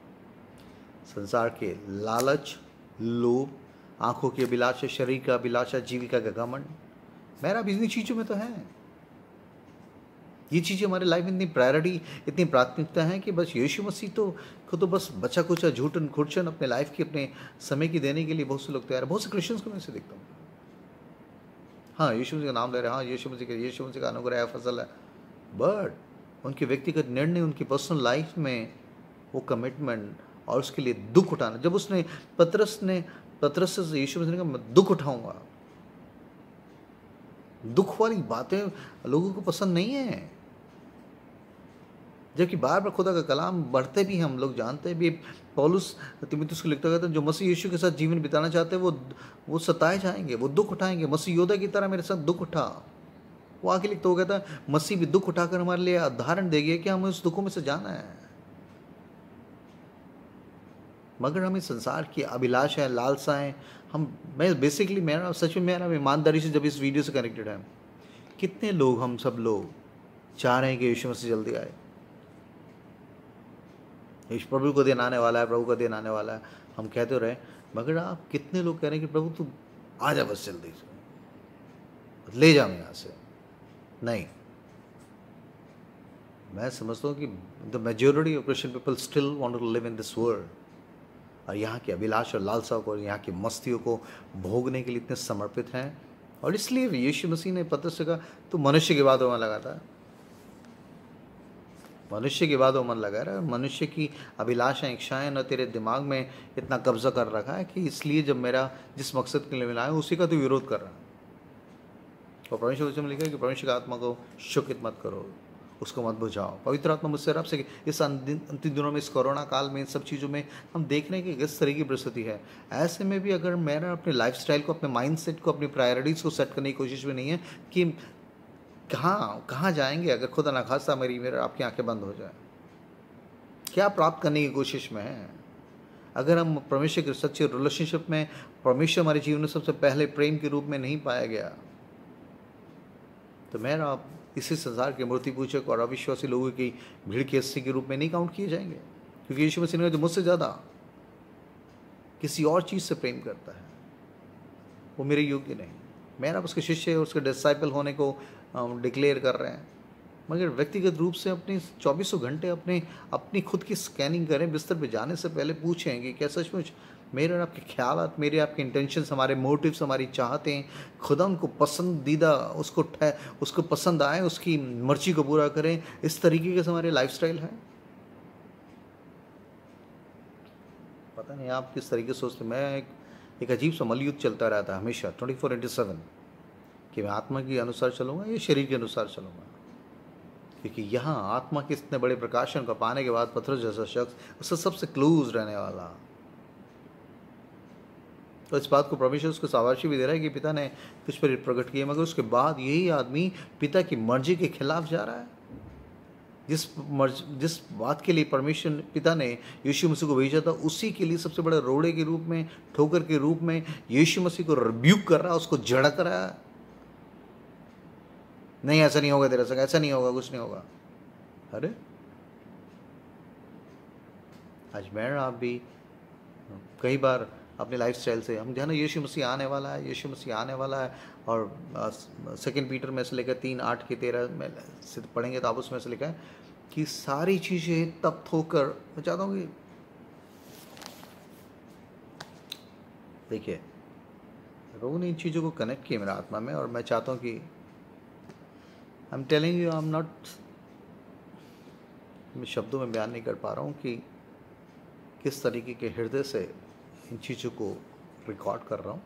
संसार के लालच, लोभ, आंखों की अभिलाषा, शरीर का अभिलाषा, जीविका का घमंड। मेरा भी इन्हीं चीज़ों में तो है। ये चीज़ें हमारे लाइफ में इतनी प्रायोरिटी, इतनी प्राथमिकता है कि बस यीशु मसीह को तो बस बचा कुचा झूठन खुर्चन अपने लाइफ की, अपने समय की देने के लिए बहुत से लोग तैयार है। बहुत से क्रिश्चियंस को मैं से देखता हूँ, हाँ यीशु मसीह का नाम ले रहे हैं, हाँ यीशु मसीह का अनुग्रह है, फसल है, बट उनके व्यक्तिगत निर्णय, उनकी पर्सनल लाइफ में वो कमिटमेंट और उसके लिए दुख उठाना। जब उसने पतरस से यीशु मसीह ने कहा मैं दुख उठाऊंगा, दुख वाली बातें लोगों को पसंद नहीं है, जबकि बार बार खुदा का कलाम बढ़ते भी हम लोग जानते भी। पौलुस तीमुथियुस को लिखता कहता है जो मसीह यीशु के साथ जीवन बिताना चाहते हैं वो सताए जाएंगे, वो दुख उठाएंगे। मसीह योद्धा की तरह मेरे साथ दुख उठा। वो आगे लिखता, वो कहता है मसीह भी दुख उठाकर हमारे लिए उदाहरण देगी कि हमें उस दुखों में से जाना है। मगर हमें संसार की अभिलाषाएं, लालसाएं, मैं बेसिकली, मेरा सच में, मेरा ईमानदारी से जब इस वीडियो से कनेक्टेड है, कितने लोग, हम सब लोग चाह रहे हैं कि यीशु मसीह जल्दी आए, प्रभु का दिन आने वाला है, प्रभु का दिन आने वाला है, हम कहते रहे, मगर आप कितने लोग कह रहे हैं कि प्रभु तू आ जा बस जल्दी से, ले जा यहाँ से। नहीं, मैं समझता हूँ कि the majority of Christian people still want to live in this world, और यहाँ के अभिलाष और लालसाओं को, यहाँ की मस्तियों को भोगने के लिए इतने समर्पित हैं। और इसलिए यीशु मसीह ने पतरस से कहा तू मनुष्य की बातों में लगाता है, मनुष्य की बातों में लगा रहा है, मनुष्य की अभिलाषाएं इच्छाएं न तेरे दिमाग में इतना कब्जा कर रखा है कि इसलिए जब मेरा जिस मकसद के लिए मिला है उसी का तू विरोध कर रहा है। और परमेश्वर वचन में लिखा है कि परमेश्वर की आत्मा को शोकित मत करो, उसको मत बुझाओ। पवित्र आत्मा मुझसे रब से इस अंतिम दिनों में, इस कोरोना काल में, इन सब चीज़ों में हम देख रहे हैं कि किस तरह की परिस्थिति है। ऐसे में भी अगर मेरा अपने लाइफस्टाइल को, अपने माइंडसेट को, अपनी प्रायोरिटीज़ को सेट करने की कोशिश में नहीं है कि कहाँ जाएंगे अगर खुदा ना खास्ता मेरा आपकी आंखें बंद हो जाए, क्या प्राप्त करने की कोशिश में है। अगर हम परमेश्वर के सच्चे रिलेशनशिप में, परमेश्वर हमारे जीवन में सबसे पहले प्रेम के रूप में नहीं पाया गया, तो मेरा इसी संसार के मूर्ति पूजक और अविश्वासी लोगों की भीड़ के हिस्से के रूप में नहीं काउंट किए जाएंगे। क्योंकि यीशु मसीह ने जो मुझसे ज़्यादा किसी और चीज़ से प्रेम करता है वो मेरे योग्य नहीं। मेरा उसके शिष्य, उसके डिसाइपल होने को डिक्लेयर कर रहे हैं, मगर व्यक्तिगत रूप से अपने 24 घंटे अपनी खुद की स्कैनिंग करें। बिस्तर पे जाने से पहले पूछें कि क्या सचमुच मेरे और आपके ख्यालात, मेरे आपके इंटेंशंस, हमारे मोटिव्स, हमारी चाहतें खुदा उनको पसंदीदा, उसको पसंद आए, उसकी मर्जी को पूरा करें, इस तरीके के हमारे लाइफस्टाइल है। पता नहीं आप किस तरीके से सोचते। मैं एक अजीब सा मलयुद्ध चलता रहता है हमेशा 24/7 कि मैं आत्मा के अनुसार चलूँगा या शरीर के अनुसार चलूँगा। क्योंकि यहाँ आत्मा के इतने बड़े प्रकाशन को पाने के बाद पतरस जैसा शख्स उससे सबसे क्लोज रहने वाला, तो इस बात को परमेश्वर उसको शाबाशी भी दे रहा है कि पिता ने कुछ पर प्रकट किया, मगर उसके बाद यही आदमी पिता की मर्जी के खिलाफ जा रहा है। जिस बात के लिए परमेश्वर पिता ने यीशु मसीह को भेजा था, उसी के लिए सबसे बड़े रोड़े के रूप में, ठोकर के रूप में यीशु मसीह को रिब्यूक कर रहा है, उसको झड़क रहा है। नहीं ऐसा नहीं होगा तेरे संग, ऐसा नहीं होगा, कुछ नहीं होगा। अरे आज मैं आप भी कई बार अपने लाइफस्टाइल से हम ध्यान, यीशु मसीह आने वाला है, यीशु मसीह आने वाला है। और 2 पीटर में से लेकर 3:8-13 में से पढ़ेंगे तो आप उसमें से लिखा है कि सारी चीज़ें तब होकर, मैं चाहता हूँ कि देखिए लोगों ने इन चीज़ों को कनेक्ट किया मेरा आत्मा में, और मैं चाहता हूँ कि I am telling you, I am not, मैं शब्दों में बयान नहीं कर पा रहा हूँ कि किस तरीके के हृदय से इन चीज़ों को रिकॉर्ड कर रहा हूँ,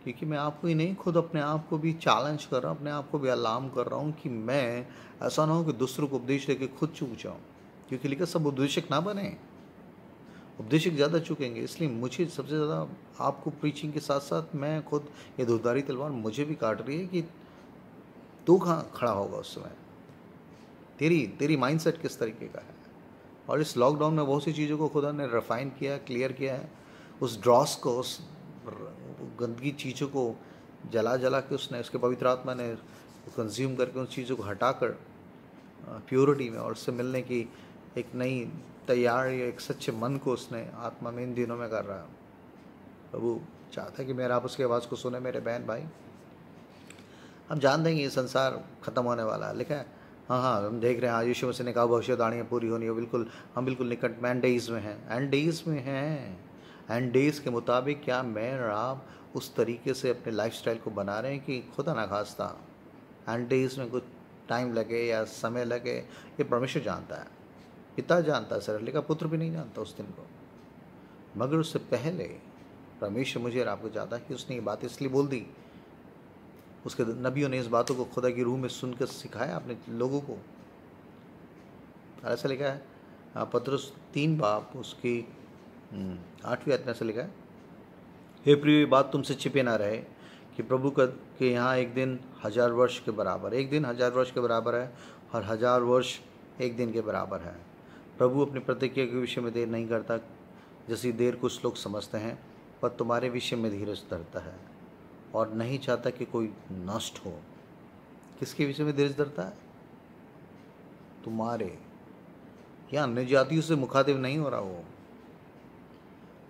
क्योंकि मैं आपको ही नहीं, खुद अपने आप को भी चैलेंज कर रहा हूँ, अपने आप को भी अलार्म कर रहा हूँ कि मैं ऐसा ना हो कि दूसरों को उपदेश देके खुद चूक जाऊँ। क्योंकि लिखा सब उपदेशक ना बने, उपदेशक ज़्यादा चूकेंगे। इसलिए मुझे सबसे ज़्यादा आपको प्रीचिंग के साथ साथ मैं खुद, ये दोधारी तलवार मुझे भी काट रही है कि तू कहाँ खड़ा होगा उस समय, तेरी माइंडसेट किस तरीके का है। और इस लॉकडाउन में बहुत सी चीज़ों को खुदा ने रिफाइन किया, क्लियर किया है। उस ड्रॉस को, उस गंदगी चीज़ों को जला के उसने, उसके पवित्र आत्मा ने कंज्यूम करके उन चीज़ों को हटाकर प्योरिटी में और उससे मिलने की एक नई तैयारी, एक सच्चे मन को उसने आत्मा में इन दिनों में कर रहा है। प्रभु चाहता है कि मेरा आप उसकी आवाज़ को सुने। मेरे बहन भाई, हम जान देंगे ये संसार ख़त्म होने वाला है, लिखा है। हाँ, हम देख रहे हैं यीशु मसीह ने कहा भविष्यवाणियाँ पूरी होनी है। बिल्कुल, हम बिल्कुल निकट में एंड डेज में हैं, एंड डेज में हैं। एंड डेज के मुताबिक क्या मैं और आप उस तरीके से अपने लाइफस्टाइल को बना रहे हैं कि खुदा ना खास्ता एंड डेज में कुछ टाइम लगे या समय लगे, ये परमेश्वर जानता है, पिता जानता है, सरल का पुत्र भी नहीं जानता उस दिन को। मगर उससे पहले परमेश्वर मुझे और आपको जानता है कि उसने ये बात इसलिए बोल दी, उसके नबियों ने इस बातों को खुदा की रूह में सुनकर सिखाया अपने लोगों को। ऐसा लिखा है पतरस 3 उसकी 8वीं आयत में ऐसा लिखा है, हे प्रिय, बात तुमसे छिपे ना रहे कि प्रभु के यहाँ एक दिन 1000 वर्ष के बराबर, एक दिन 1000 वर्ष के बराबर है, और 1000 वर्ष एक दिन के बराबर है। प्रभु अपनी प्रतिज्ञा के विषय में देर नहीं करता, जैसी देर कुछ लोग समझते हैं, पर तुम्हारे विषय में धीरज धरता है और नहीं चाहता कि कोई नष्ट हो। किसके विषय में धीरज धरता है? तुम्हारे। या अन्य जातियों से मुखातिब नहीं हो रहा, वो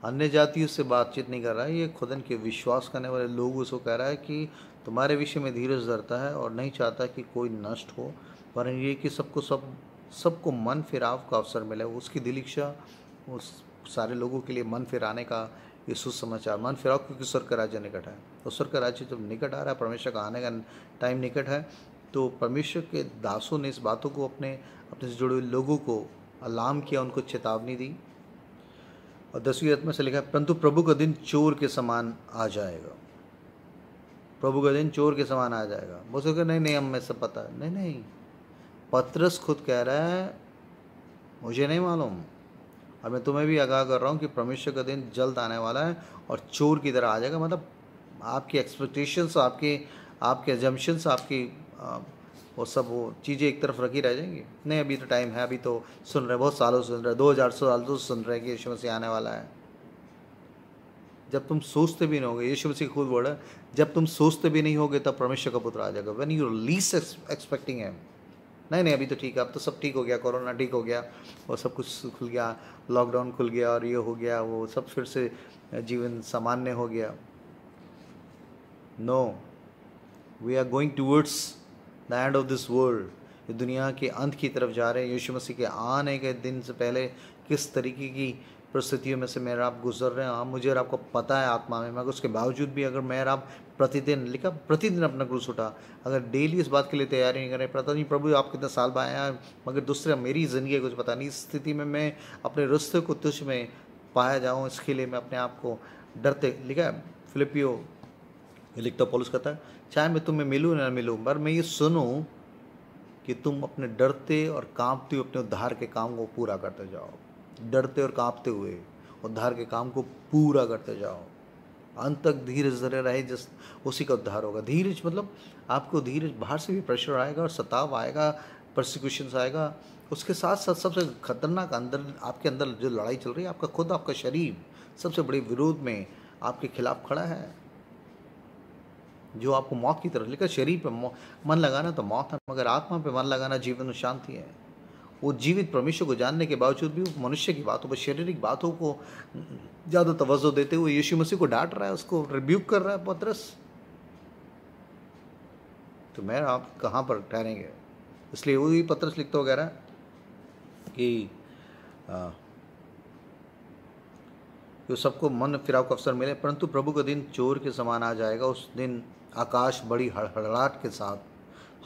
अन्य जातियों से बातचीत नहीं कर रहा है, ये खुदन के विश्वास करने वाले लोग उसको कह रहा है कि तुम्हारे विषय में धीरज धरता है और नहीं चाहता कि कोई नष्ट हो, वरन ये कि सबको मन फिराव का अवसर मिले। उसकी दिल इच्छा उस सारे लोगों के लिए मन फिराने का ये सुसमाचार। मन फिराव क्योंकि स्वर्ग का राज्य निकट है। तो स्वर्ग का राज्य जब निकट आ रहा है, परमेश्वर का आने का टाइम निकट है, तो परमेश्वर के दासों ने इस बातों को अपने से जुड़े हुए लोगों को अलार्म किया, उनको चेतावनी दी। और 10वीं आयत में से लिखा है, परंतु प्रभु का दिन चोर के समान आ जाएगा। प्रभु का दिन चोर के समान आ जाएगा। वो सोचे नहीं हमें सब पता है। नहीं, पतरस खुद कह रहा है मुझे नहीं मालूम, और मैं तुम्हें भी आगाह कर रहा हूँ कि परमेश्वर का दिन जल्द आने वाला है और चोर की तरह आ जाएगा। मतलब आपकी एक्सपेक्टेशंस, आपके एजम्पशंस, आपकी वो चीज़ें एक तरफ रखी रह जाएंगी। नहीं, अभी तो टाइम है, अभी तो सुन रहे, बहुत सालों सुन रहे, 2000 साल तो सुन रहे कि यीशु मसीह आने वाला है। जब तुम सोचते भी नहीं होगे, यीशु मसीह खुद बोला, जब तुम सोचते भी नहीं होगे तब परमेश्वर का पुत्र आ जाएगा। व्हेन यू लीस्ट एक्सपेक्टिंग है। नहीं अभी तो ठीक है, अब तो सब ठीक हो गया, कोरोना ठीक हो गया और सब कुछ खुल गया, लॉकडाउन खुल गया और ये हो गया, वो सब फिर से जीवन सामान्य हो गया। No, we are going towards the end of this world. ये दुनिया के अंत की तरफ जा रहे हैं। यीशु मसीह के आने के दिन से पहले किस तरीके की परिस्थितियों में से मेरा आप गुजर रहे हैं, हाँ मुझे और आपको पता है आत्मा में। मगर उसके बावजूद भी अगर मैं और आप प्रतिदिन अपना क्रूस उठा, अगर डेली इस बात के लिए तैयारी नहीं करें, पता नहीं प्रभु आप कितने साल बाद आया, मगर दूसरे मेरी ज़िंदगी कुछ पता नहीं, इस स्थिति में मैं अपने रिश्ते को तुझ में पाया जाऊँ, इसके लिए मैं अपने आप को डरते, लिखा है फिलिपियो लिखता पौलुस कहता है, चाहे मैं तुम्हें मिलूँ ना मिलूँ, पर मैं ये सुनूँ कि तुम अपने डरते और कांपते हुए अपने उद्धार के काम को पूरा करते जाओ। डरते और कांपते हुए उद्धार के काम को पूरा करते जाओ, अंत तक धीरज धरे रहे, जिस उसी का उद्धार होगा। धीरज मतलब आपको धीरज, बाहर से भी प्रेशर आएगा और सताव आएगा, परसिक्यूशंस आएगा, उसके साथ साथ सबसे खतरनाक अंदर आपके अंदर जो लड़ाई चल रही है, आपका शरीर सबसे बड़े विरोध में आपके खिलाफ खड़ा है, जो आपको मौत की तरफ लेकर। शरीर पर मन लगाना तो मौत है, मगर आत्मा पे मन लगाना जीवन में शांति है। वो जीवित परमेश्वर को जानने के बावजूद भी वो मनुष्य की बातों पर, शारीरिक बातों को ज़्यादा तवज्जो देते हुए यीशु मसीह को डांट रहा है, उसको रिब्यूक कर रहा है पतरस। तो मैं आप कहाँ पर ठहरेंगे? इसलिए वही पतरस लिखता वगैरह कि जो सबको मन फिराव का अवसर मिले, परंतु प्रभु का दिन चोर के समान आ जाएगा। उस दिन आकाश बड़ी हड़हड़ाहट के साथ,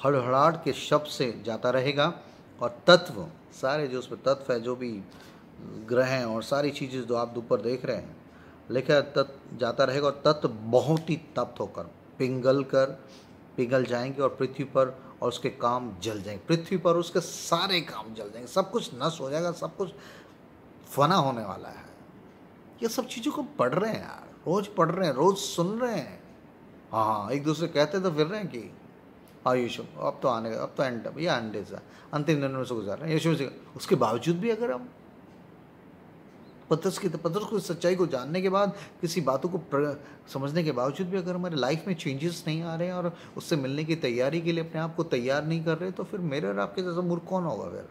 हड़हड़ाहट के शब्द से जाता रहेगा, और तत्व सारे जो उसमें तत्व है, जो भी ग्रह हैं और सारी चीज़ें जो आप ऊपर देख रहे हैं, लिखा तत्व जाता रहेगा, और तत्व बहुत ही तप्त होकर पिघल जाएंगे और पृथ्वी पर और उसके काम जल जाएंगे। पृथ्वी पर उसके सारे काम जल जाएंगे, सब कुछ नष्ट हो जाएगा, सब कुछ फना होने वाला है। ये सब चीज़ों को पढ़ रहे हैं यार, रोज़ पढ़ रहे हैं, रोज़ सुन रहे हैं। हाँ, एक दूसरे कहते तो फिर रहे हैं कि हाँ यीशु अब तो आने, अब तो एंड, या अंडे से अंतिम दिन में से गुजार रहे हैं यीशु से। उसके बावजूद भी अगर हम पतरस को सच्चाई को जानने के बाद, किसी बातों को समझने के बावजूद भी अगर हमारे लाइफ में चेंजेस नहीं आ रहे हैं और उससे मिलने की तैयारी के लिए अपने आप को तैयार नहीं कर रहे, तो फिर मेरे और आपके जैसा मूर्ख कौन होगा? फिर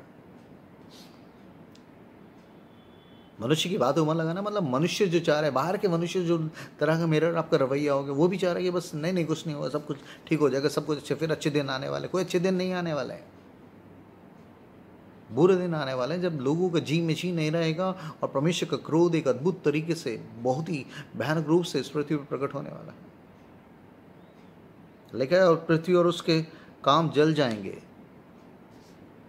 मनुष्य की बात मन लगाना मतलब मनुष्य जो चाह रहे हैं, बाहर के मनुष्य जो तरह का मेरा और आपका रवैया हो गया, वो भी चाह रहा है कि बस नहीं कुछ नहीं होगा, सब कुछ ठीक हो जाएगा, सब कुछ अच्छे, फिर अच्छे दिन आने वाले। कोई अच्छे दिन नहीं आने वाले हैं, बुरे दिन आने वाले हैं, जब लोगों का जी में जी नहीं रहेगा और परमेश्वर का क्रोध एक अद्भुत तरीके से, बहुत ही भयानक रूप से इस पृथ्वी पर प्रकट होने वाला है। लिखा है, और पृथ्वी और उसके काम जल जाएंगे,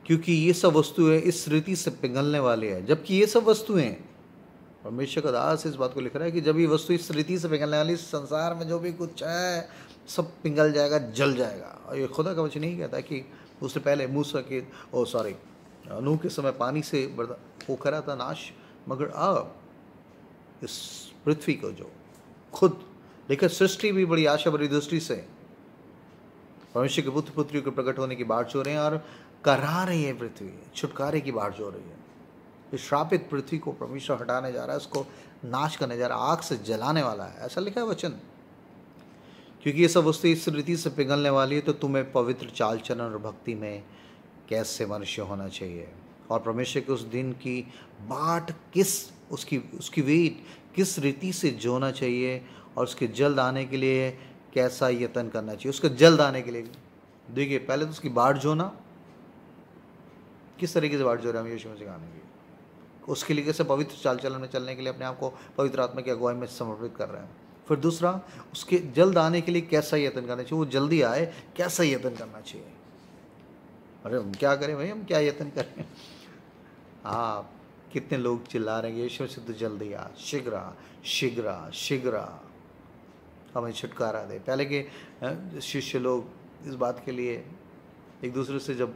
क्योंकि ये सब वस्तुएं इस रीति से पिघलने वाली है। जबकि ये सब वस्तुएं, परमेश्वर का दास इस बात को लिख रहा है कि जब ये वस्तु इस रीति से पिघलने वाली, इस संसार में जो भी कुछ है सब पिघल जाएगा, जल जाएगा। और ये खुदा का वचन नहीं कहता कि उससे पहले नूह के समय पानी से हो करा था नाश, मगर अब इस पृथ्वी को जो खुद लेकर सृष्टि भी बड़ी आशा भरी दृष्टि से परमेश्वर के पुत्र पुत्रियों के प्रकट होने की बात हो रहे हैं, और करा रही है पृथ्वी, छुटकारे की बात हो रही है। इस श्रापित पृथ्वी को परमेश्वर हटाने जा रहा है, उसको नाश करने जा रहा है, आग से जलाने वाला है, ऐसा लिखा है वचन। क्योंकि ये सब वस्तु इस रीति से पिघलने वाली है, तो तुम्हें पवित्र चाल चलन और भक्ति में कैसे मनुष्य होना चाहिए, और परमेश्वर के उस दिन की बाट उसकी वेट किस रीति से जोना चाहिए, और उसके जल्द आने के लिए कैसा यत्न करना चाहिए। उसके जल्द आने के लिए देखिए, पहले तो उसकी बाट जोना, किस तरीके से बाट जोड़ रहे हैं हम यीशु मसीह आने की, उसके लिए कैसे पवित्र चाल चलन में चलने के लिए अपने आप को पवित्र आत्मा की अगुवाई में समर्पित कर रहे हैं। फिर दूसरा, उसके जल्द आने के लिए कैसा यत्न करना चाहिए, वो जल्दी आए कैसा यत्न करना चाहिए। अरे हम क्या करें भाई, हम क्या यत्न करें। हाँ, कितने लोग चिल्ला रहे हैं यीशु मसीह तो जल्दी आ, शीघ्र शीघ्र शीघ्र हमें छुटकारा दे। पहले के शिष्य लोग इस बात के लिए एक दूसरे से जब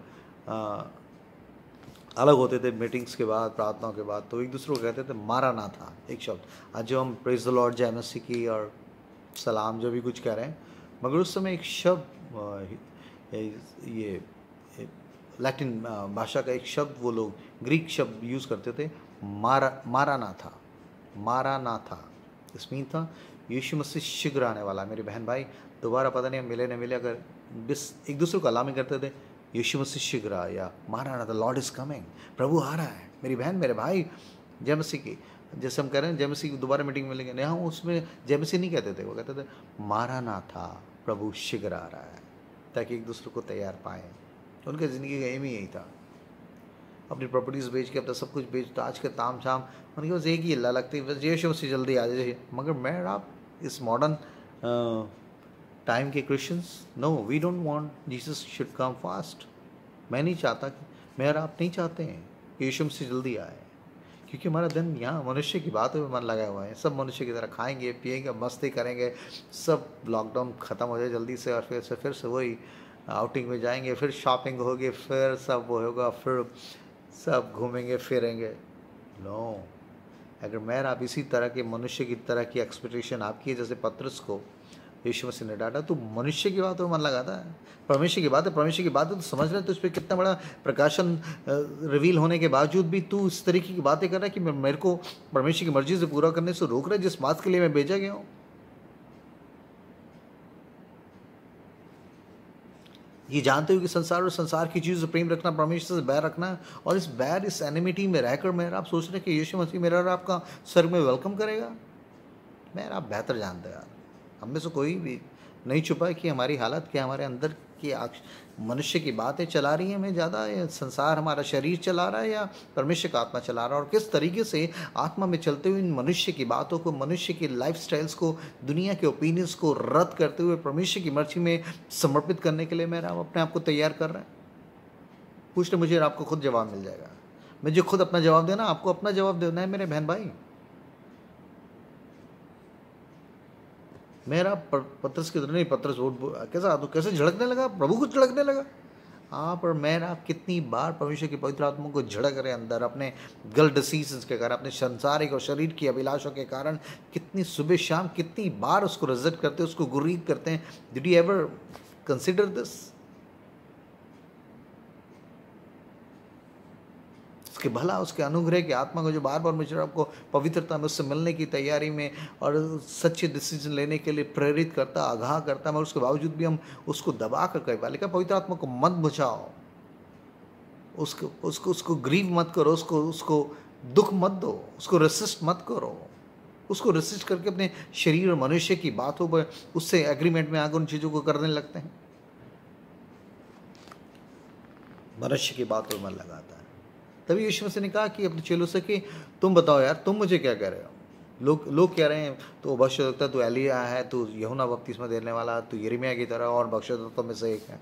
अलग होते थे मीटिंग्स के बाद, प्रार्थनाओं के बाद, तो एक दूसरे को कहते थे मारा ना था, एक शब्द। आज जो हम प्रेज द लॉर्ड, जय मसीह की और सलाम जो भी कुछ कह रहे हैं, मगर उस समय एक शब्द, ये लैटिन भाषा का एक शब्द वो लोग ग्रीक शब्द यूज़ करते थे, मारा ना था, मारा ना था। इसमें था यीशु मसीह शीघ्र आने वाला। मेरे बहन भाई, दोबारा पता नहीं हम मिले न मिले, अगर एक दूसरे को अलामी करते थे यीशु मसीह शीघ्र आ, या मारा ना था, लॉर्ड इज कमिंग, प्रभु आ रहा है। मेरी बहन मेरे भाई, जय मसीह की, जैसे हम कह रहे हैं जय मसीह की दोबारा मीटिंग में मिलेंगे, यहाँ उसमें जय मसीह नहीं कहते थे, वो कहते थे मारा ना था, प्रभु शीघ्र आ रहा है, ताकि एक दूसरे को तैयार पाएँ। उनके ज़िंदगी का एम ही यही था। अपनी प्रॉपर्टीज़ बेच के अपना सब कुछ बेच, तो आज के ताम झाम उनके पास एक ही अल्लाह लगती है, बस यीशु मसीह जल्दी आ जाए। मगर मैं आप इस मॉडर्न टाइम के Christians, no, we don't want Jesus should come fast. मैं नहीं चाहता, मैं और आप नहीं चाहते हैं कि यीशु मसीह जल्दी आए, क्योंकि हमारा दिन यहाँ मनुष्य की बातों में मन लगा हुआ है। सब मनुष्य की तरह खाएंगे पिएंगे मस्ती करेंगे, सब लॉकडाउन ख़त्म हो जाए जल्दी से, और फिर से वही आउटिंग में जाएंगे, फिर शॉपिंग होगी, फिर सब वो होगा, फिर सब घूमेंगे फिरेंगे। नो, अगर मैं आप इसी तरह के मनुष्य की तरह की एक्सपेक्टेशन आपकी है, जैसे पतरस को यीशु मसीह ने डांटा, तो मनुष्य की बात में मन लगाता है। परमेश्वर की बात है, परमेश्वर की बात है तो समझ रहे, तो इस पर कितना बड़ा प्रकाशन रिवील होने के बावजूद भी तू इस तरीके की बातें कर रहा है कि मेरे को परमेश्वर की मर्जी से पूरा करने से रोक रहा है, जिस बात के लिए मैं भेजा गया हूँ। ये जानते हो कि संसार और संसार की चीज़ से प्रेम रखना, परमेश्वर से बैर रखना, और इस बैर, इस एनिमिटी में रहकर मेरे आप सोच रहे कि यीशु मसीह मेरा और आपका स्वर्ग में वेलकम करेगा। मेरा आप बेहतर जानते हैं यार, हम में से कोई भी नहीं छुपा है कि हमारी हालत क्या, हमारे अंदर की मनुष्य की बातें चला रही हैं हमें ज़्यादा, या संसार हमारा शरीर चला रहा है, या परमेश्वर का आत्मा चला रहा है। और किस तरीके से आत्मा में चलते हुए इन मनुष्य की बातों को, मनुष्य की लाइफस्टाइल्स को, दुनिया के ओपिनियंस को रद्द करते हुए परमेश्वर की मर्जी में समर्पित करने के लिए मेरा अपने आप को तैयार कर रहे हैं। पूछते मुझे, आपको खुद जवाब मिल जाएगा। मुझे खुद अपना जवाब देना, आपको अपना जवाब देना है मेरे बहन भाई। मेरा पतरस की तरह नहीं, पतरस कैसे झड़कने लगा, प्रभु को झड़कने लगा। हाँ, पर मैं आप कितनी बार परमेश्वर की पवित्र आत्मा को झड़क रहे अंदर, अपने गल डिसीज़ के कारण, अपने संसारिक और शरीर की अभिलाषों के कारण, कितनी सुबह शाम कितनी बार उसको रिजेक्ट करते हैं, उसको गुरीद करते हैं। Did you ever consider this? उसके भला, उसके अनुग्रह की आत्मा को जो बार बार मुझे आपको पवित्रता में उससे मिलने की तैयारी में और सच्चे डिसीजन लेने के लिए प्रेरित करता, आगाह करता, मगर उसके बावजूद भी हम उसको दबा कर कई बार, लेकिन पवित्र आत्मा को मत बुझाओ, उसको ग्रीव मत करो, उसको दुख मत दो, उसको रेसिस्ट मत करो। उसको रेसिस्ट करके अपने शरीर और मनुष्य की बातों पर उससे एग्रीमेंट में आकर उन चीज़ों को करने लगते हैं। मनुष्य की बातों में मन लगाता है। तभी यीशु मसीह ने कहा कि अपने चेलों से कि तुम बताओ यार, तुम मुझे क्या कह रहे हो। लोग कह रहे हैं तो भविष्यवक्ता, तू एलिया है, तू यूहन्ना बपतिस्मा देने वाला, तू यिर्मयाह की तरह और भविष्यवक्ताओं में से एक है।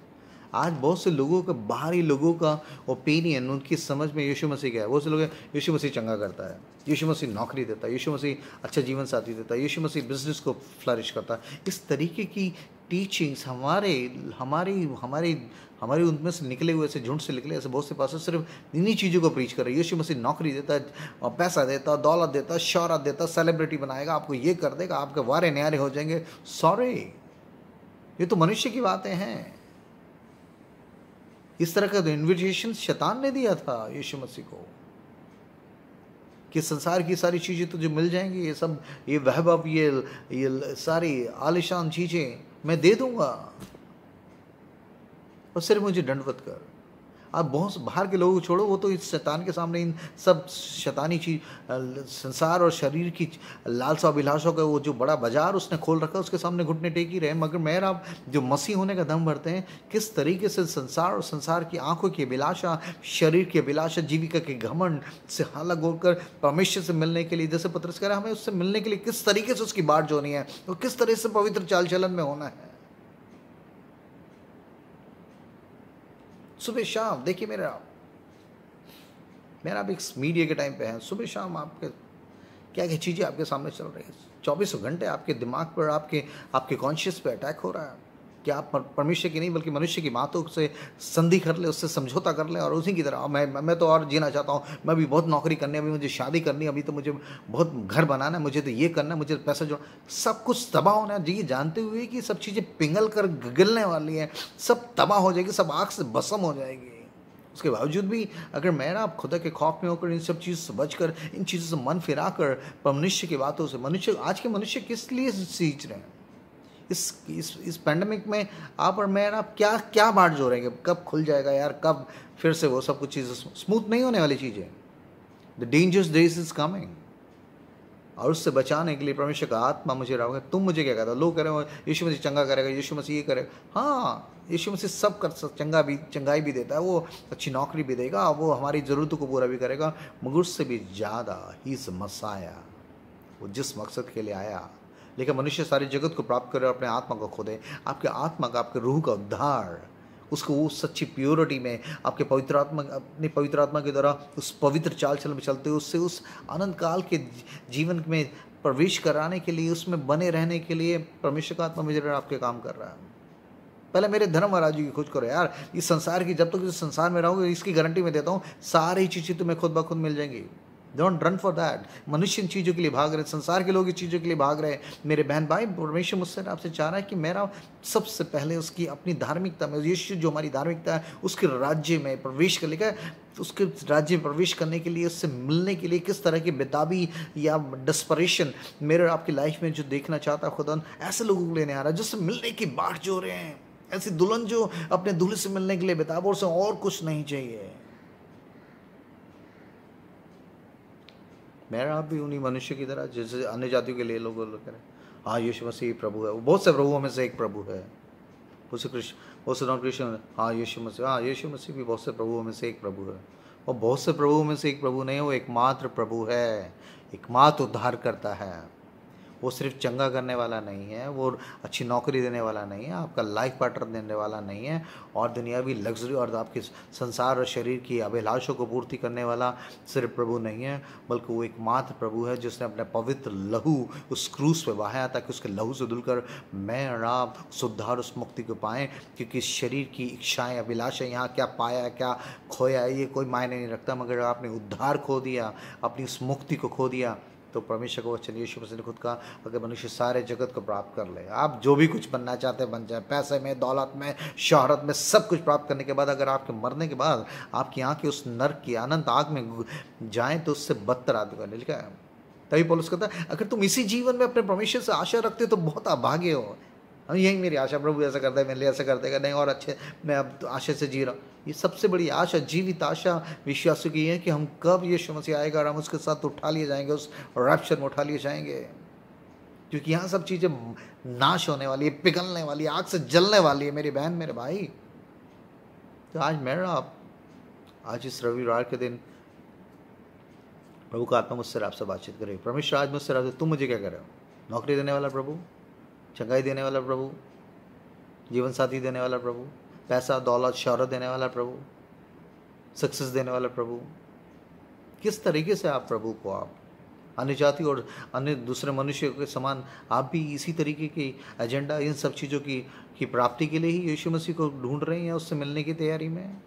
आज बहुत से लोगों का, बाहरी लोगों का ओपिनियन, उनकी समझ में यीशु मसीह क्या है। बहुत से लोग यीशु मसीह चंगा करता है, यीशु मसीह नौकरी देता है, यीशु मसीह अच्छा जीवन साथी देता है, यीशु मसीह बिजनेस को फ्लरिश करता है। इस तरीके की टीचिंग्स हमारे उनमें से निकले हुए, ऐसे झुंड से निकले ऐसे बहुत से पास सिर्फ इन्हीं चीज़ों को प्रीच कर रहे हैं। यीशु मसीह नौकरी देता है, पैसा देता, दौलत देता, शौहरत देता, सेलिब्रिटी बनाएगा, आपको ये कर देगा, आपके वारे न्यारे हो जाएंगे। सॉरी, ये तो मनुष्य की बातें हैं। इस तरह का इन्विटेशन शैतान ने दिया था यीशु मसीह को कि संसार की सारी चीज़ें तुझे मिल जाएंगी, ये सब, ये वैभव, ये सारी आलिशान चीज़ें मैं दे दूंगा, और सिर्फ मुझे दंडवत कर। आप बहुत बाहर के लोगों को छोड़ो, वो तो इस शैतान के सामने इन सब शैतानी चीज संसार और शरीर की लालसा अभिलाषों का वो जो बड़ा बाजार उसने खोल रखा है, उसके सामने घुटने टेक ही रहे। मगर मैं आप जो मसीह होने का दम भरते हैं, किस तरीके से संसार और संसार की आंखों की अभिलाषा, शरीर की अभिलाषा, जीविका के घमंड से अलग होकर परमेश्वर से मिलने के लिए, जैसे पतरस कह रहा है, हमें उससे मिलने के लिए किस तरीके से उसकी बाट जोनी है और किस तरह से पवित्र चाल चलन में होना है। सुबह शाम देखिए, मेरा अब एक मीडिया के टाइम पे है, सुबह शाम आपके क्या क्या चीज़ें आपके सामने चल रही है। 24 घंटे आपके दिमाग पर, आपके कॉन्शियस पे अटैक हो रहा है कि आप परमेश्वर की नहीं बल्कि मनुष्य की बातों से संधि कर ले, उससे समझौता कर ले और उसी की तरह मैं तो और जीना चाहता हूँ, मैं भी बहुत नौकरी करनी है, अभी मुझे शादी करनी है, अभी तो मुझे बहुत घर बनाना है, मुझे तो ये करना है, मुझे पैसा जोड़ना, सब कुछ तबाह होना है जी, जानते हुए कि सब चीज़ें पिघल कर गिरने वाली हैं, सब तबाह हो जाएगी, सब आग से भस्म हो जाएगी। उसके बावजूद भी अगर मैं आप खुदा के खौफ में होकर इन सब चीज़ से बचकर, इन चीज़ों से मन फिरा कर मनुष्य की बातों से, मनुष्य आज के मनुष्य किस लिए सींच रहे हैं इस पैंडेमिक में, आप और मैं आप क्या बाट जोड़ेंगे, कब खुल जाएगा यार, कब फिर से वो सब कुछ चीज़ें स्मूथ नहीं होने वाली चीज़ें। The dangerous days is coming, और उससे बचाने के लिए परमेश्वर का आत्मा मुझे रहोगे। तुम मुझे क्या कहता, लोग कह रहे हो यीशु मसीह चंगा करेगा, यीशु मसीह ये करेगा। हाँ, यीशु मसीह सब कर चंगाई भी देता है, वो अच्छी नौकरी भी देगा, वो हमारी ज़रूरतों को पूरा भी करेगा, मगर उससे भी ज़्यादा ही इस मसाया, वो जिस मकसद के लिए आया, लेकिन मनुष्य सारी जगत को प्राप्त करे और अपने आत्मा को खो दे। आपके आत्मा का, आपके रूह का उद्धार, उसको वो सच्ची प्योरिटी में आपके पवित्र आत्मा, अपनी पवित्र आत्मा के द्वारा उस पवित्र चाल चलन में चलते हुए उससे उस आनंद काल के जीवन में प्रवेश कराने के लिए, उसमें बने रहने के लिए परमेश्वर का आत्मा मुझे आपके काम कर रहा है। पहले मेरे धर्म और राज्य की खोज करो यार, इस संसार की, जब तक इस संसार में रहोगे, इसकी गारंटी मैं देता हूँ, सारी चीज़ें तुम्हें खुद ब खुद मिल जाएंगी। Don't run for that. मनुष्य इन चीज़ों के लिए भाग रहे, संसार के लोग इन चीज़ों के लिए भाग रहे। मेरे बहन भाई, परमेश्वर मुझसे आपसे चाह रहा है कि मेरा सबसे पहले उसकी अपनी धार्मिकता में, यीशु जो हमारी धार्मिकता है, उसके राज्य में प्रवेश कर लेकर, उसके राज्य में प्रवेश करने के लिए, उससे मिलने के लिए किस तरह की बेताबी या डिस्परेशन मेरे आपकी लाइफ में जो देखना चाहता है खुदा, ऐसे लोगों को लेने आ रहा है जिससे मिलने की बाट जो रहे हैं, ऐसी दुल्हन जो अपने दूल्हे से मिलने के लिए बेताब, और से और कुछ नहीं चाहिए। मेरा आप भी उन्हीं मनुष्य की तरह, जैसे अन्य जातियों के लिए लोग करें, हाँ यीशु मसीह प्रभु है, वो बहुत से प्रभुओं में से एक प्रभु है, उसे कृष्ण, बहुत से नॉन क्रिश्चियन, हाँ यीशु मसीह भी बहुत से प्रभुओं में से एक प्रभु है। वो बहुत से प्रभुओं में से एक प्रभु नहीं है, वो एकमात्र प्रभु है, एकमात्र उद्धार करता है। वो सिर्फ चंगा करने वाला नहीं है, वो अच्छी नौकरी देने वाला नहीं है, आपका लाइफ पार्टनर देने वाला नहीं है, और दुनियावी लग्जरी और आपके संसार और शरीर की अभिलाषों को पूर्ति करने वाला सिर्फ प्रभु नहीं है, बल्कि वो एकमात्र प्रभु है जिसने अपने पवित्र लहू उस क्रूस पे बहाया ताकि उसके लहू से धुलकर मैं और आप उस उद्धार, उस मुक्ति को पाएँ। क्योंकि शरीर की इच्छाएँ, अभिलाषाएँ, यहाँ क्या पाया, क्या खोया, ये कोई मायने नहीं रखता, मगर आपने उद्धार खो दिया, अपनी उस मुक्ति को खो दिया, तो परमेश्वर को वचन यीशु मसीह ने खुद कहा, अगर मनुष्य सारे जगत को प्राप्त कर ले, आप जो भी कुछ बनना चाहते हैं बन जाए, पैसे में, दौलत में, शोहरत में, सब कुछ प्राप्त करने के बाद अगर आपके मरने के बाद आपकी आंखें उस नरक की अनंत आग में जाएं, तो उससे बदतर आदमी लिखा है। तभी पौलुस कहता है, अगर तुम इसी जीवन में अपने परमेश्वर से आशा रखते हो तो बहुत अभागे हो। हम यही मेरी आशा, प्रभु ऐसा करता है, मेरे लिए ऐसा कर देगा, नहीं और अच्छे, मैं अब तो आशा से जी रहा हूँ। ये सबसे बड़ी आशा, जीवित आशा विश्वासों की है कि हम कब यीशु मसीह आएगा और हम उसके साथ उठा लिए जाएंगे, उस रैप्चर में उठा लिए जाएंगे। क्योंकि यहाँ सब चीज़ें नाश होने वाली है, पिघलने वाली है, आग से जलने वाली है मेरी बहन, मेरे भाई। तो आज इस रविवार के दिन प्रभु का आत्मा मुझसे आपसे बातचीत करे। परमेश्वर आज मुझसे आपसे, तुम मुझे क्या कर रहे हो? नौकरी देने वाला प्रभु, चंगाई देने वाला प्रभु, जीवन साथी देने वाला प्रभु, पैसा, दौलत, शौहरत देने वाला प्रभु, सक्सेस देने वाला प्रभु, किस तरीके से आप प्रभु को, आप अन्य जाति और अन्य दूसरे मनुष्यों के समान आप भी इसी तरीके की एजेंडा, इन सब चीज़ों की प्राप्ति के लिए ही यीशु मसीह को ढूंढ रहे हैं, उससे मिलने की तैयारी में?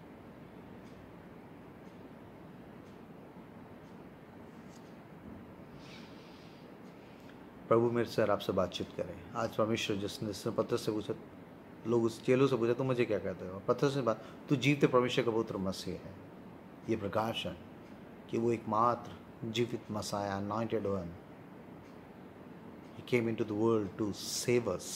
प्रभु मेरे से आपसे बातचीत करें। आज परमेश्वर जिसने पत्र से पूछा, लोग उस चेलों से पूछा, तुम मुझे क्या कहते हो? पत्र से बात, तू जीवते परमेश्वर का पुत्र मसीह है। ये प्रकाश है कि वो एकमात्र जीवित Messiah, anointed one, he came into the world to save us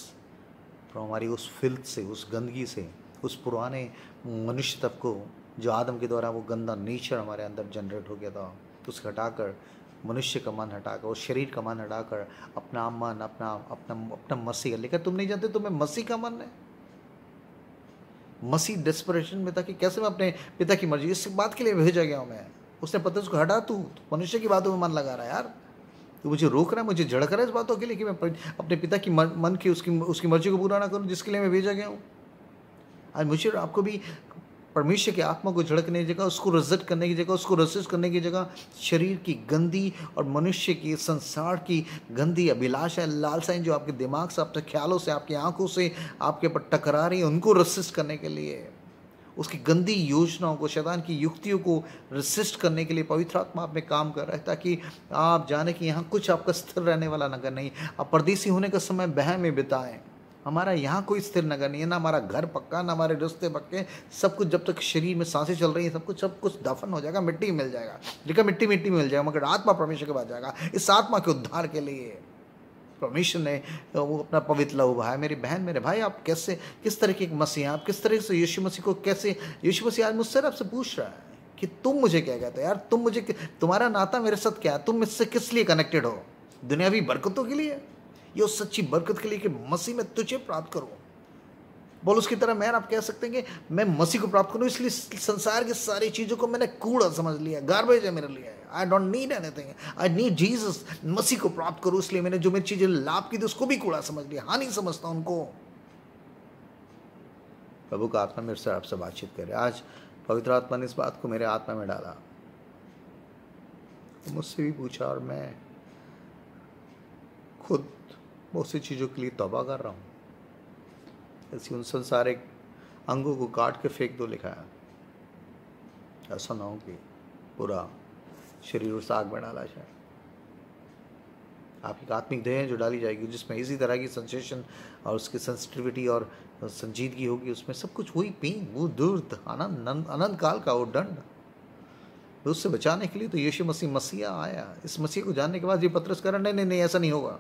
from हमारी उस फिल्थ से, उस गंदगी से, उस पुराने मनुष्य तब को जो आदम के द्वारा वो गंदा नेचर हमारे अंदर जनरेट हो गया था, उसको हटाकर, मनुष्य का मन हटाकर, वो शरीर का मन हटाकर अपना मन, अपना अपना अपना मसीह का, लेकर तुम नहीं जानते तुम्हें मसीह का मन है। मसीह डेस्परेशन में था कि कैसे मैं अपने पिता की मर्जी, इस बात के लिए भेजा गया हूँ मैं। उसने पतरस को हटा, तू मनुष्य की बातों में मन लगा रहा है यार, तू मुझे रोक रहा है, मुझे झड़क रहा है इस बातों के लिए कि मैं अपने पिता की मन की उसकी मर्जी को पूरा ना करूँ जिसके लिए मैं भेजा गया हूँ। आज मुझे आपको भी परमेश्वर की आत्मा को झड़कने की जगह, उसको रिजेक्ट करने की जगह, उसको रेसिस्ट करने की जगह, शरीर की गंदी और मनुष्य की, संसार की गंदी अभिलाषाएं, लालसाएं जो आपके दिमाग से, आपके ख्यालों से, आपकी आंखों से आपके ऊपर टकरा रही है, उनको रेसिस्ट करने के लिए, उसकी गंदी योजनाओं को, शैतान की युक्तियों को रेसिस्ट करने के लिए पवित्र आत्मा आप में काम कर रहा है, ताकि आप जाने कि यहाँ कुछ आपका स्थिर रहने वाला नगर नहीं। आप परदेसी होने का समय बह में बिताएं। हमारा यहाँ कोई स्थिर नगर नहीं है, ना हमारा घर पक्का, ना हमारे रिश्ते पक्के। सब कुछ जब तक शरीर में सांसें चल रही हैं, सब कुछ दफन हो जाएगा, मिट्टी मिल जाएगा, लेकिन मिट्टी में मिल जाएगा, मगर आत्मा परमेश्वर के पास जाएगा। इस आत्मा के उद्धार के लिए परमेश्वर ने वो अपना पवित्र लहू बहाया। मेरी बहन, मेरे भाई, आप कैसे, किस तरह के मसीह हैं आप, किस तरह से यीशु मसीह को, कैसे यीशु मसीह आज मुझसे आपसे पूछ रहा है कि तुम मुझे क्या कहते हो यार, तुम मुझे, तुम्हारा नाता मेरे साथ क्या है, तुम मुझसे किस लिए कनेक्टेड हो? दुनियावी बरकतों के लिए, ये उस सच्ची बरकत के लिए कि मसीह में तुझे प्राप्त करूं। बोल उसकी तरह मैं, आप कह सकते हैं कि मैं मसीह को प्राप्त करूं, इसलिए संसार की सारी चीज़ों को मैंने कूड़ा समझ लिया, गार्बेज है मेरे लिए। I don't need anything, I need Jesus. Masih को प्राप्त करूं, इसलिए मैंने जो मेरी चीज़ें लाभ की थी उसको भी कूड़ा समझ लिया, हानि समझता उनको। प्रभु का आत्मा मेरे से आपसे बातचीत करे। आज पवित्र आत्मा ने इस बात को मेरे आत्मा में डाला, मुझसे भी पूछा, और मैं खुद बहुत सी चीज़ों के लिए तौबा कर रहा हूँ। ऐसी उन संसारिक अंगों को काट के फेंक दो, लिखा है। ऐसा ना हो कि पूरा शरीर उस आग में डाला जाए। आपकी आत्मिक देह जो डाली जाएगी, जिसमें इसी तरह की सेंसेशन और उसकी सेंसिटिविटी और संजीदगी होगी, उसमें सब कुछ वही पीन, वो दूर आनंद, अनंत काल का वो दंड। उससे बचाने के लिए तो यीशु मसीहा आया। इस मसीह को जानने के बाद ये पतरस कह रहा, नहीं नहीं, ऐसा नहीं होगा।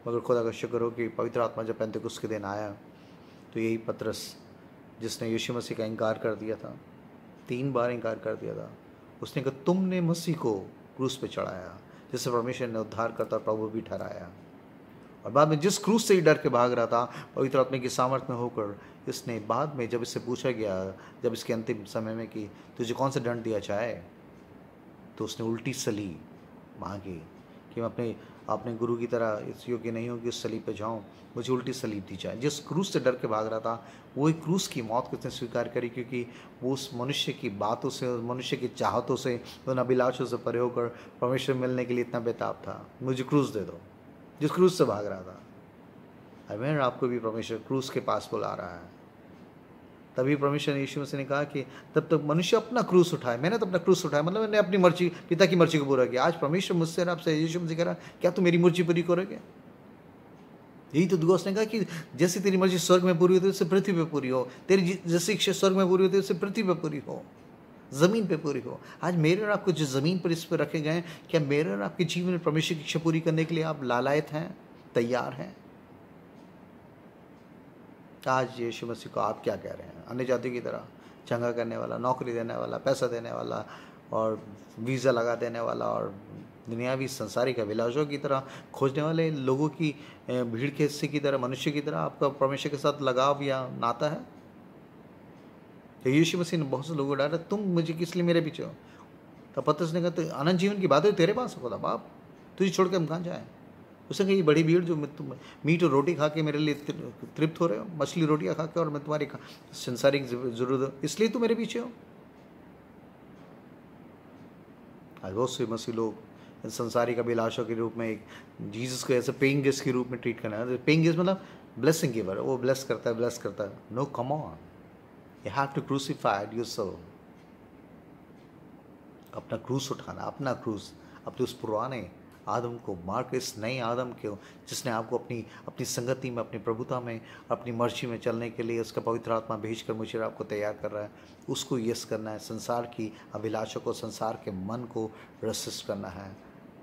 मगर खुदा का शुक्र हो कि पवित्र आत्मा जब पेंतेकुस्त के दिन आया, तो यही पतरस जिसने यीशु मसीह का इनकार कर दिया था, 3 बार इनकार कर दिया था, उसने कहा तुमने मसीह को क्रूस पे चढ़ाया, जिससे परमेश्वर ने उद्धार करता प्रभु भी ठहराया। और बाद में जिस क्रूस से ही डर के भाग रहा था, पवित्र आत्मा की सामर्थ्य में होकर इसने बाद में, जब इससे पूछा गया, जब इसके अंतिम समय में कि तुझे कौन सा दंड दिया जाए, तो उसने उल्टी सली मांगी कि मैं अपने गुरु की तरह इस योग्य नहीं हूँ कि उस सलीब पे जाऊँ, मुझे उल्टी सलीब दी जाए। जिस क्रूस से डर के भाग रहा था, वही क्रूस की मौत को उसने स्वीकार करी, क्योंकि वो उस मनुष्य की बातों से, उस मनुष्य की चाहतों से, उन अभिलाषों से परे होकर परमेश्वर मिलने के लिए इतना बेताब था। मुझे क्रूस दे दो, जिस क्रूस से भाग रहा था। अमेन। आपको भी परमेश्वर क्रूस के पास बुला रहा है। तभी परमेश्वर ने यीशु मसीह ने कहा कि तब तक मनुष्य अपना क्रूस उठाए। मैंने तो अपना क्रूस उठाया, मतलब मैंने अपनी मर्जी, पिता की मर्जी को पूरा किया। आज परमेश्वर मुझसे, आपसे, यीशु मसीह कह रहा, क्या तुम मेरी मर्जी पूरी करोगे? यही तो दुआ उसने कहा कि जैसे तेरी मर्जी स्वर्ग में पूरी होती है, उससे पृथ्वी पे पूरी हो। तेरी जैसी इच्छा स्वर्ग में पूरी होती है, उससे पृथ्वी पे पूरी हो, जमीन पे पूरी हो। आज मेरे और आपको जो जमीन पर इस पर रखे गए, क्या मेरे और आपके जीवन में परमेश्वर की इच्छा पूरी करने के लिए आप लालायत हैं, तैयार हैं? आज यीशु मसीह को आप क्या कह रहे हैं? अन्य जातियों की तरह चंगा करने वाला, नौकरी देने वाला, पैसा देने वाला और वीज़ा लगा देने वाला और दुनियावी संसारिक अभिलाषों की तरह खोजने वाले लोगों की भीड़ के हिस्से की तरह, मनुष्य की तरह आपका परमेश्वर के साथ लगाव या नाता है? तो यीशु मसीह ने बहुत से लोगों को डाला, तुम मुझे किस लिए मेरे पीछे हो? तो पतरस ने कहा, तो अनंत जीवन की बात है तेरे पास खुदा बाप, तुझे छोड़ के हम कहाँ जाएँ? उसने कहा, ये बड़ी भीड़ जो तुम मीट और रोटी खा के मेरे लिए तृप्त हो रहे हो, मछली रोटियाँ खा के, और मैं तुम्हारी संसारिक जरूरत, इसलिए तुम मेरे पीछे हो। आज बहुत से मसीह लोग संसारिक अभिलाषों के रूप में एक जीसस को ऐसे पेइंग गेस्ट के रूप में ट्रीट करना है। पेइंग गेस्ट मतलब ब्लेसिंग गिवर, वो ब्लेस करता है। No, come on, you have to crucified yourself. अपना क्रूस उठाना, अपना क्रूस, अपने उस पुराने आदम को मार के इस नए आदम को, जिसने आपको अपनी संगति में, अपनी प्रभुता में, अपनी मर्जी में चलने के लिए उसका पवित्र आत्मा भेजकर मुझे आपको तैयार कर रहा है, उसको यस करना है। संसार की अभिलाषों को, संसार के मन को रेसिस्ट करना है।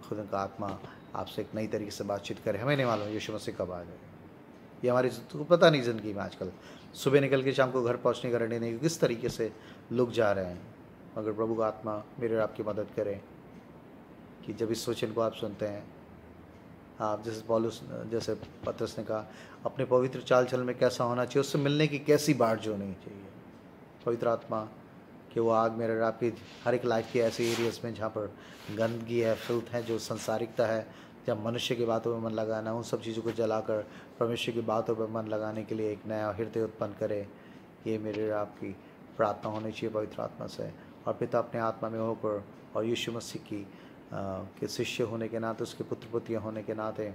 खुदा का आत्मा आपसे एक नई तरीके से बातचीत करे। हमें नहीं मालूम यीशु मसीह कब आ जाए, ये हमारी तो पता नहीं ज़िंदगी में आजकल, सुबह निकल के शाम को घर पहुंचने का रेडी नहीं, किस तरीके से लोग जा रहे हैं। मगर प्रभु का आत्मा मेरे और आपकी मदद करे कि जब इस वचन को आप सुनते हैं, आप जैसे पौलुस, जैसे पतरस ने कहा, अपने पवित्र चाल चलन में कैसा होना चाहिए, उससे मिलने की कैसी बाट जो नहीं चाहिए। पवित्र आत्मा कि वो आग मेरे और आपकी हर एक लाइफ के ऐसे एरियाज़ में जहाँ पर गंदगी है, फिल्थ है, जो संसारिकता है, जब मनुष्य की बातों में मन लगाना, उन सब चीज़ों को जलाकर परमेश्वर की बातों पर मन लगाने के लिए एक नया हृदय उत्पन्न करे। ये मेरे और आपकी प्रार्थना होनी चाहिए पवित्र आत्मा से। और पिता अपने आत्मा में होकर और यीशु मसीह की के शिष्य होने के नाते, उसके पुत्र पुत्रियाँ होने के नाते,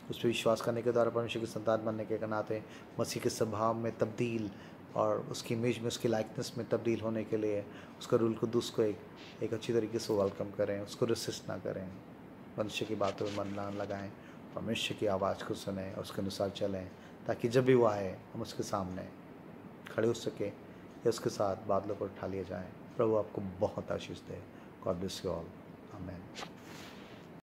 उस पर विश्वास करने के द्वारा परमेश्वर की संतान बनने के नाते मसीह के स्वभाव में तब्दील और उसकी इमेज में, उसकी लाइकनेस में तब्दील होने के लिए उसका रूल कुदूस को एक अच्छी तरीके से वेलकम करें, उसको रेसिस्ट ना करें, मनुष्य की बातों में मन ना लगाएं, परमेश्वर की आवाज़ को सुनें और उसके अनुसार चलें, ताकि जब भी वो आए हम उसके सामने खड़े हो सके या उसके साथ बादलों पर उठा लिए जाएँ। प्रभु आपको बहुत आशीष दे। God bless you all. आमीन।